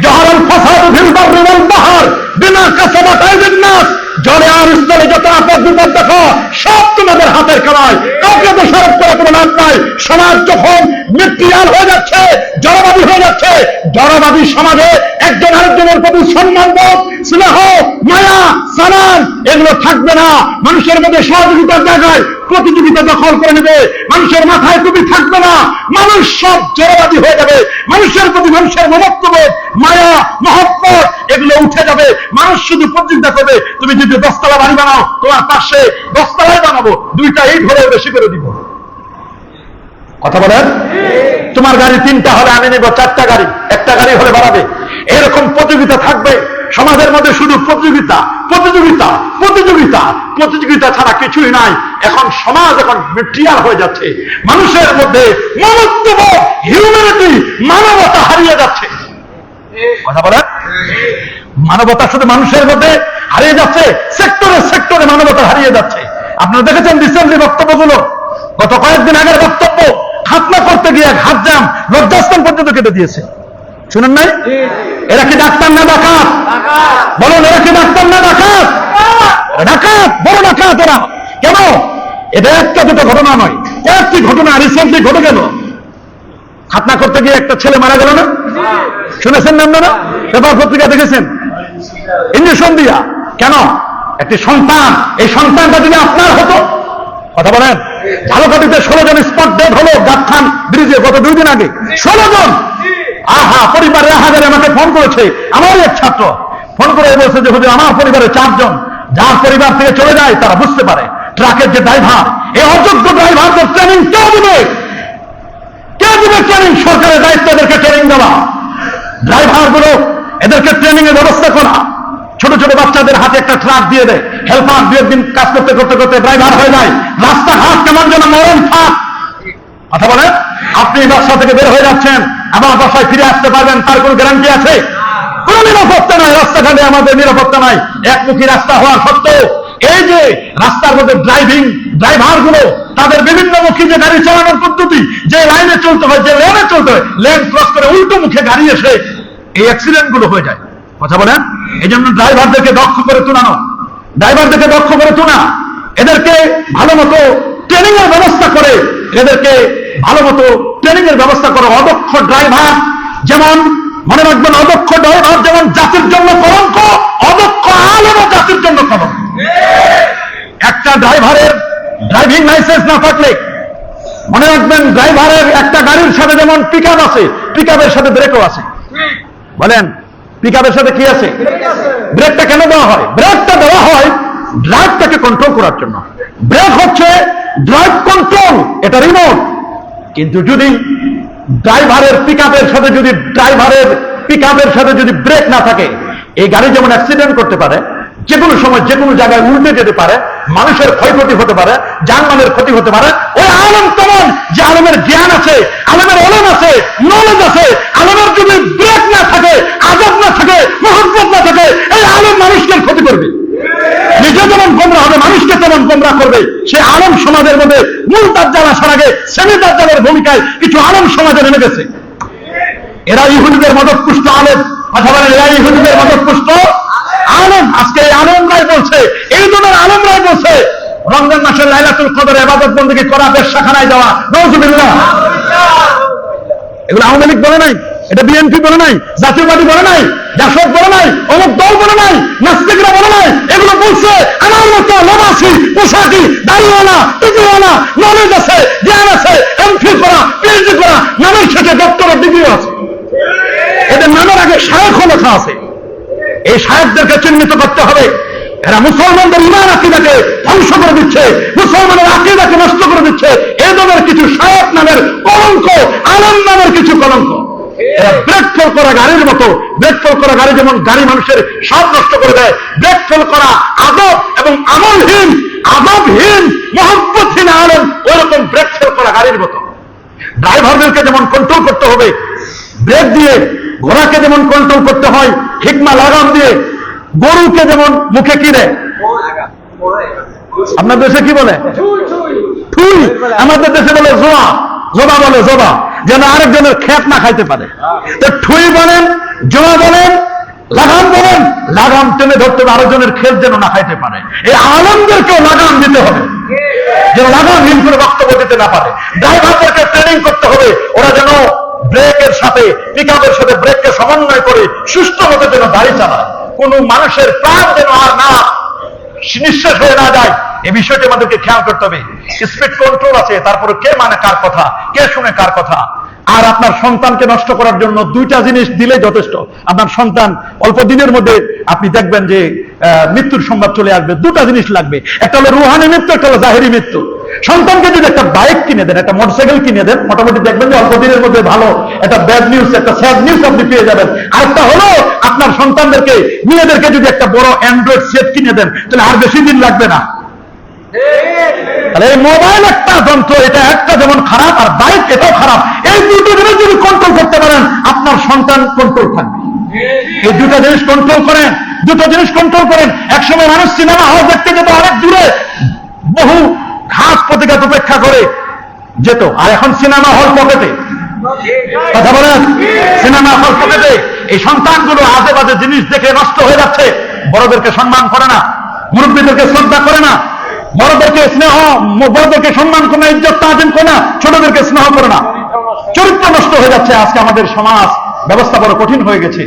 জহরুল ফাসাদু ফিল বাররি ওয়াল বাহর বিমা কাসাবাত আইদিন নাস। জলে আর স্থলে যত আপদ বিপদ দেখো, সব তোমাদের হাতের কামাই, কাউকে দোষারোপ করে কোনো লাভ নাই। সমাজ যখন মিথ্যাল হয়ে যাচ্ছে, জড়বাদী হয়ে যাচ্ছে, জড়বাদী সমাজে একজন আরেকজনের প্রতি সম্মানবোধ, স্নেহ, মায়া, সালাম এগুলো থাকবে না। মানুষের মধ্যে সহযোগিতার জায়গায় প্রতিযোগিতা দখল করে নেবে। মানুষের মাথায় টুপি থাকবে না, মানুষ সব জড়বাদী হয়ে যাবে। মানুষের প্রতি মানুষের মমত্ববোধ, মায়া, মহব্বত এগুলো উঠে যাবে। মানুষ শুধু প্রতিযোগিতা করবে। তুমি যদি 10 তলা বাড়ি বানাও, তোমার পাশে 10 তলাই বানাবো, 2টা ইট হলে বেশি করে দিব। কথা বলেন? তোমার গাড়ি 3টা হলে আমি নেব 4টা গাড়ি, 1টা গাড়ি হলে বাড়াবে। এরকম প্রতিযোগিতা থাকবে সমাজের মধ্যে, শুধু প্রতিযোগিতা প্রতিযোগিতা প্রতিযোগিতা প্রতিযোগিতা ছাড়া কিছুই নাই। এখন সমাজ এখন মেটেরিয়াল হয়ে যাচ্ছে। মানুষের মধ্যে মমত্ববোধ, হিউম্যানিটি, মানবতা হারিয়ে যাচ্ছে। কথা বলেন? মানবতা শুধু মানুষের মধ্যে হারিয়ে যাচ্ছে, সেক্টরে সেক্টরে মানবতা হারিয়ে যাচ্ছে। আপনারা দেখেছেন রিসেন্টলি বক্তব্যগুলো, গত কয়েকদিন আগের বক্তব্য, খাতনা করতে গিয়ে হাত জাম, লজ্জাস্থান পর্যন্ত কেটে দিয়েছে। শুনেন নাই? এরা কি ডাক্তার না ডাকাত? বলুন, এরা কি ডাক্তার না ডাকাত? ডাকাত, বড় ডাকাত এরা। কেন? এটা একটা দুটো ঘটনা নয়, একটি ঘটনা রিসেন্টলি ঘটে গেল। খাতনা করতে গিয়ে একটা ছেলে মারা গেল না? শুনেছেন না আপনারা? পেপার পত্রিকা দেখেছেন? ইঞ্জেকশন দিয়া। কেন? একটি সন্তান, এই সন্তানটা যদি আপনার হতো। কথা বলেন? ঝালকাঠিতে 16 জন স্পট ডেড হলো গাবখান ব্রিজে গত 2 দিন আগে। 16 জন। আহা, পরিবারের হাজারে আমাকে ফোন করেছে, আমারই এক ছাত্র ফোন করে বলছে যে হুজুর, আমার পরিবারে 4 জন, যার পরিবার থেকে চলে যায় তারা বুঝতে পারে। ট্রাকের যে ড্রাইভার, এই অযোগ্য ড্রাইভারদের ট্রেনিং কে দিবে? কে দিবে ট্রেনিং? সরকারের দায়িত্ব এদেরকে ট্রেনিং দেওয়া। ড্রাইভার গুলো এদেরকে ট্রেনিং এর ব্যবস্থা করা। ছোট ছোট বাচ্চাদের হাতে একটা ট্রাক দিয়ে দেয়, হেল্পার 2 দিন কাজ করতে করতে করতে ড্রাইভার হয়ে যায়। রাস্তাঘাট কেমন যেন মরণ ফাঁক। কথা বলে? আপনি বাসা থেকে বের হয়ে যাচ্ছেন, আবার বাসায় ফিরে আসতে পারবেন, তার কোন গ্যারান্টি আছে? কোন নিরাপত্তা নাই। রাস্তাঘাটে আমাদের নিরাপত্তা নাই, একমুখী রাস্তা হওয়া সত্ত্বেও। এই যে রাস্তার মধ্যে ড্রাইভার গুলো, তাদের বিভিন্ন মুখী যে গাড়ি চালানোর পদ্ধতি, যে লাইনে চলতে হয়, যে লেনে চলতে হয়, লেন ক্রস করে উল্টো মুখে গাড়ি এসে এই অ্যাক্সিডেন্ট গুলো হয়ে যায়। কথা বলেন? এই জন্য ড্রাইভারদেরকে দক্ষ করে তুলানো, ড্রাইভারদেরকে দক্ষ করে তোলা, এদেরকে ভালো মতো ট্রেনিং এর ব্যবস্থা করে, এদেরকে ভালো মতো ট্রেনিং এর ব্যবস্থা করো। অদক্ষ ড্রাইভার যেমন মনে রাখবেন, অদক্ষ ড্রাইভার যেমন জাতির জন্য কলঙ্ক, অদক্ষ আলেমও জাতির জন্য কলঙ্ক। একটা ড্রাইভারের ড্রাইভিং লাইসেন্স না থাকলে, মনে রাখবেন, ড্রাইভারের একটা গাড়ির সাথে যেমন পিকআপ আছে, পিকআপের সাথে ব্রেকও আছে। বলেন, পিকআপের সাথে কি আছে? ব্রেকটা কেন দেওয়া হয়? ব্রেকটা দেওয়া হয় ড্রাইভটাকে কন্ট্রোল করার জন্য। ব্রেক হচ্ছে ড্রাইভ কন্ট্রোল, এটা রিমোট। কিন্তু যদি ড্রাইভারের পিকআপের সাথে যদি ব্রেক না থাকে, এই গাড়ি যেমন অ্যাক্সিডেন্ট করতে পারে, যে কোনো সময় যে কোনো জায়গায় উল্টে যেতে পারে, মানুষের ক্ষয়ক্ষতি হতে পারে, জানমালের ক্ষতি হতে পারে। ওই আলেম তেমন, যে আলেমের জ্ঞান আছে, আলেমের ওলম আছে, নলেজ আছে, আলেমের যদি ব্রেক না থাকে, আযাব না থাকে, মহব্বত না থাকে, এই আলেম মানুষকে ক্ষতি করবে। নিজে যেমন গোমরা হবে, মানুষকে তেমন গোমরা করবে। সে আলেম সমাজের মধ্যে মূল দাজ্জাল আসার আগে সেমি দাজ্জালের ভূমিকায় কিছু আলেম সমাজে নেমে গেছে। এরা ইহুদিদের মদতপুষ্ট আলেম। কথা বলেন, এরা ইহুদিদের মদতপুষ্ট আলেম। আজকে এই আলেমরাই বলছে, এই দলের আলেমরাই বলছে, রমজান মাসের লাইলাতুল কদরে ইবাদত বন্দেগী করা, বেশ্যাখানায় যাওয়া, নাউযুবিল্লাহ। এগুলো আওয়ামী লীগ বলে নাই, এটা বিএনপি বলে নাই, জাতীয়বাদী বলে নাই, জাসদ বলে নাই, অমুক দল বলে নাই, নাস্তিকরা বলে নাই। এগুলো বলছে আমার মতো নবাসী, পোশাকি, দাড়িওয়ালা, টুপিওয়ালা, নলেজ আছে, জ্ঞান আছে, এমফিল করা, পিএইচডি করা, নামের শেষে ডক্টরের ডিগ্রি আছে, এদের নামের আগে শায়েখও লেখা আছে। এই শায়েখদেরকে চিহ্নিত করতে হবে। এরা মুসলমানদের ঈমান আকীদাকে ধ্বংস করে দিচ্ছে, মুসলমানের আকীদাকে নষ্ট করে দিচ্ছে। এই ধরনের কিছু শায়েখ নামের কলঙ্ক, আলেম নামের কিছু কলঙ্ক। এরা ব্রেক ফেল করা গাড়ির মতো। ব্রেক ফেল করা গাড়ি যেমন গাড়ি মানুষের সব নষ্ট করে দেয়, ব্রেক ফেল করা আদব এবং আমলহীন, আদবহীন, মহব্বতহীন আলেম ওইরকম ব্রেক ফেল করা গাড়ির মতো। ড্রাইভারদেরকে যেমন কন্ট্রোল করতে হবে ব্রেক দিয়ে, ঘোড়াকে যেমন কন্ট্রোল করতে হয় হিকমা লাগাম দিয়ে, গরুকে যেমন মুখে কি দেয়, আপনার দেশে কি বলে? ঠুই। আমাদের দেশে বলে জোয়া, জোবা বলে, জোবা, যেন আরেকজনের খেত না খাইতে পারে। তো ঠুই বলেন, জোয়া বলেন, লাগাম বলেন, লাগাম টেনে ধরতে হবে আরেকজনের খেত যেন না খাইতে পারে। এই আলেমদেরকেও লাগাম দিতে হবে, যেন লাগামহীন করে বক্তব্য দিতে না পারে। ড্রাইভারদেরকে ট্রেনিং করতে হবে, ওরা যেন ব্রেকের সাথে, পিকআপের সাথে ব্রেককে সমন্বয় করে সুষ্ঠু মতো যেন গাড়ি চালায়। কোন মানুষের প্রাণ যেন আর না নিঃশেষ হয়ে না যায়, এই বিষয়টি আমাদেরকে খেয়াল করতে হবে। স্পিড কন্ট্রোল আছে, তারপরে কে মানে কার কথা, কে শুনে কার কথা। আর আপনার সন্তানকে নষ্ট করার জন্য দুইটা জিনিস দিলে যথেষ্ট। আপনার সন্তান অল্প দিনের মধ্যে আপনি দেখবেন যে মৃত্যুর সংবাদ চলে আসবে। দুটা জিনিস লাগবে, একটা হলো রুহানি মৃত্যু, একটা হলো জাহেরি মৃত্যু। সন্তানকে যদি একটা বাইক কিনে দেন, একটা মোটরসাইকেল কিনে দেন, মোটামুটি দেখবেন যে অল্প দিনের মধ্যে ভালো একটা ব্যাড নিউজ, একটা স্যাড নিউজ আপনি পেয়ে যাবেন। আরেকটা হলো আপনার সন্তানদেরকে, মেয়েদেরকে যদি একটা বড় অ্যান্ড্রয়েড সেট কিনে দেন, তাহলে আর বেশি দিন লাগবে না। তাহলে এই মোবাইল একটা যন্ত্র, এটা একটা যেমন খারাপ, আর বাইক এটাও খারাপ। এই দুটো জিনিস যদি কন্ট্রোল করতে পারেন, আপনার সন্তান কন্ট্রোল থাকবে। এই দুটো জিনিস কন্ট্রোল করেন, দুটো জিনিস কন্ট্রোল করেন। একসময় মানুষ সিনেমা হল দেখতে যেত অনেক দূরে, বহু ঘাত প্রতিঘাত উপেক্ষা করে যেত, আর এখন সিনেমা হল পকেটে। কথা বলেন, সিনেমা হল পকেটে। এই সন্তানগুলো আজে বাজে জিনিস দেখে নষ্ট হয়ে যাচ্ছে। বড়দেরকে সম্মান করে না, মুরব্বীদেরকে শ্রদ্ধা করে না, বড়দেরকে স্নেহ, বড়দেরকে সম্মান করে না, ইজ্জত তাজিম করে না, ছোটদেরকে স্নেহ করে না। চরিত্র নষ্ট হয়ে যাচ্ছে। আজকে আমাদের সমাজ ব্যবস্থা বড় কঠিন হয়ে গেছে।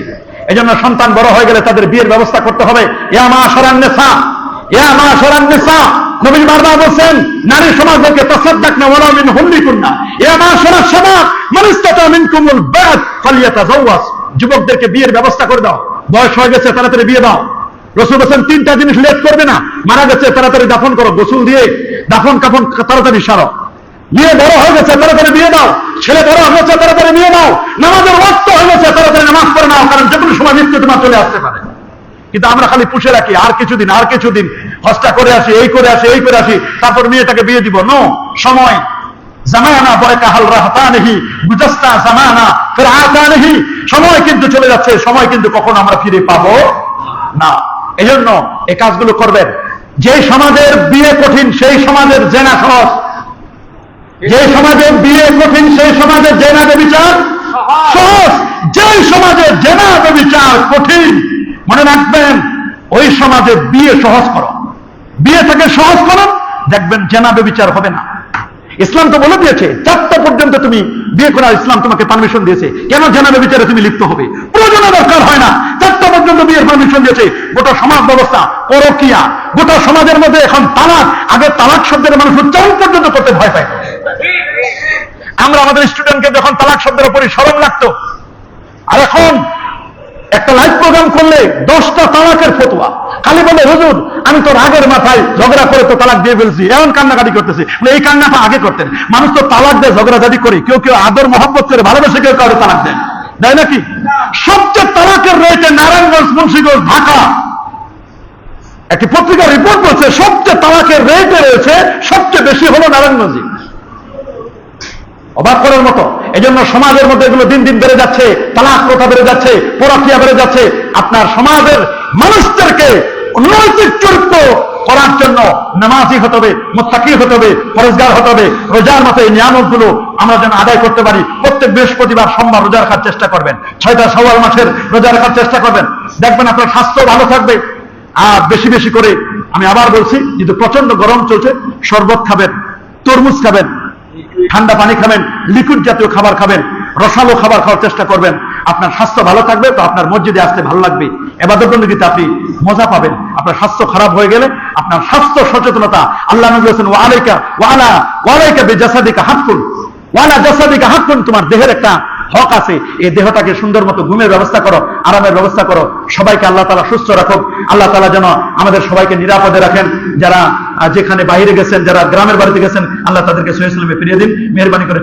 এই জন্য সন্তান বড় হয়ে গেলে তাদের বিয়ের ব্যবস্থা করতে হবে। ইয়া মাশারান নিসা, ইয়া মাশারান নিসা, নবী বারবার বলছেন নারী সমাজকে তাসাদ্দাকনা ওয়ালা মিন হুল্লিকুন্না, ইয়া মাশারাশ শাবাব মান ইসতাতা মিনকুমুল বাত ফালইয়াতাযাওয়াজ। যুবকদেরকে বিয়ের ব্যবস্থা করে দাও। বয়স হয়ে গেছে, তাড়াতাড়ি বিয়ে দাও। রাসূল বলেন তিনটা জিনিস লেট করবে না, মারা গেছে তাড়াতাড়ি দাফন করো, গোসল দিয়ে দাফন কাফন তাড়াতাড়ি সারো। মেয়ে বড় হয়ে গেছে, তাড়াতাড়ি বিয়ে দাও। ছেলে বড় হয়েছে, তাড়াতাড়ি বিয়ে দাও। নামাজের ওয়াক্ত হয়ে গেছে, তাড়াতাড়ি নামাজ পড়ে নাও, কারণ যে কোনো সময় মৃত্যু তোমার চলে আসতে পারে। কিন্তু আমরা খালি পুষে রাখি, আর কিছুদিন, আর কিছুদিন, হজটা করে আসি, এই করে আসি, এই করে আসি, তারপর মেয়েটাকে বিয়ে দিব। নো, সময় জামানা বলে কাহাল রাহতা নেহি গুজস্তা জামানা ফির আতা নেহি। সময় কিন্তু চলে যাচ্ছে, সময় কিন্তু কখনো আমরা ফিরে পাবো না। এই জন্য এই কাজগুলো করবেন। যে সমাজের বিয়ে কঠিন, সেই সমাজের জেনা সহজ। যে সমাজে বিয়ে কঠিন, সেই সমাজে জেনা ব্যভিচার সহজ। যে সমাজে জেনা ব্যভিচার কঠিন, মনে রাখবেন ওই সমাজে বিয়ে সহজ করো। বিয়ে থেকে সহজ করো, দেখবেন জেনা ব্যভিচার হবে না। ইসলাম তো বলে দিয়েছে 4টা পর্যন্ত তুমি বিয়ে করার ইসলাম তোমাকে পারমিশন দিয়েছে। কেন জেনারেল বিচারে তুমি লিপ্ত হবে? প্রয়োজনে দরকার হয় না। 4টা পর্যন্ত বিয়ের পারমিশন দিয়েছে। গোটা সমাজ ব্যবস্থা পরকীয়া, গোটা সমাজের মধ্যে এখন তালাক। আগে তালাক শব্দের মানুষ উচ্চারণ পর্যন্ত করতে ভয় পায়। আমরা আমাদের স্টুডেন্টকে যখন তালাক শব্দের উপরই শরম লাগতো, আর এখন একটা লাইভ প্রোগ্রাম করলে 10টা তালাকের ফতোয়া। খালি বলে হুজুর আমি তো রাগের মাথায় ঝগড়া করে তো তালাক দিয়ে ফেলছি, এমন কান্নাকাটি করতেছে। এই কান্নাটা আগে করতেন। মানুষ তো তালাক দিয়ে ঝগড়াঝাটি করে, কেউ কেউ আদর মহব্বত করে ভালোবেসে কেউ কারো তালাক দেন, দেয় নাকি? সবচেয়ে তালাকের রয়েছে নারায়ণগঞ্জ, মুন্সিগঞ্জ, ঢাকা। একটি পত্রিকার রিপোর্ট বলছে সবচেয়ে তালাকের রেটে রয়েছে সবচেয়ে বেশি হলো নারায়ণগঞ্জে। অবাক করার মতো। এজন্য সমাজের মধ্যে এগুলো দিন দিন বেড়ে যাচ্ছে, তালাক প্রথা বেড়ে যাচ্ছে, পরকীয়া বেড়ে যাচ্ছে। আপনার সমাজের মানুষদেরকে নৈতিক চরিত্র করার জন্য নামাজি হতে হবে, মুত্তাকি হতে হবে, পরেজগার হতে হবে। রোজার মতো এই নিয়ামতগুলো আমরা যেন আদায় করতে পারি। প্রত্যেক বৃহস্পতিবার সোমবার রোজা রাখার চেষ্টা করবেন। 6টা শাওয়াল মাসের রোজা রাখার চেষ্টা করবেন। দেখবেন আপনার স্বাস্থ্য ভালো থাকবে। আর বেশি বেশি করে আমি আবার বলছি, যেহেতু প্রচন্ড গরম চলছে, শরবত খাবেন, তরমুজ খাবেন, ঠান্ডা পানি খাবেন, লিকুইড জাতীয় খাবার খাবেন, রসালো খাবার খাওয়ার চেষ্টা করবেন। আপনার স্বাস্থ্য ভালো থাকবে, তো আপনার মসজিদে আসতে ভালো লাগবে, ইবাদত বন্দেগীতে আপনি মজা পাবেন। আপনার স্বাস্থ্য খারাপ হয়ে গেলে আপনার স্বাস্থ্য সচেতনতা, আল্লাহ নবী বলেছেন ওয়ালাইকা বিজাসাদিকা হাক্কুন, ওয়ালা জাসাদিকা হাক্কুন, তোমার দেহের একটা হক আছে। এই দেহটাকে সুন্দর মতো ঘুমের ব্যবস্থা করো, আরামের ব্যবস্থা করো। সবাইকে আল্লাহ তাআলা সুস্থ রাখুক। আল্লাহ তাআলা যেন আমাদের সবাইকে নিরাপদে রাখেন। যারা যেখানে বাইরে গেছেন, যারা গ্রামের বাড়িতে গেছেন, আল্লাহ তাদেরকে সহিহ সালামে ফিরিয়ে দিন। মেহেরবানি করে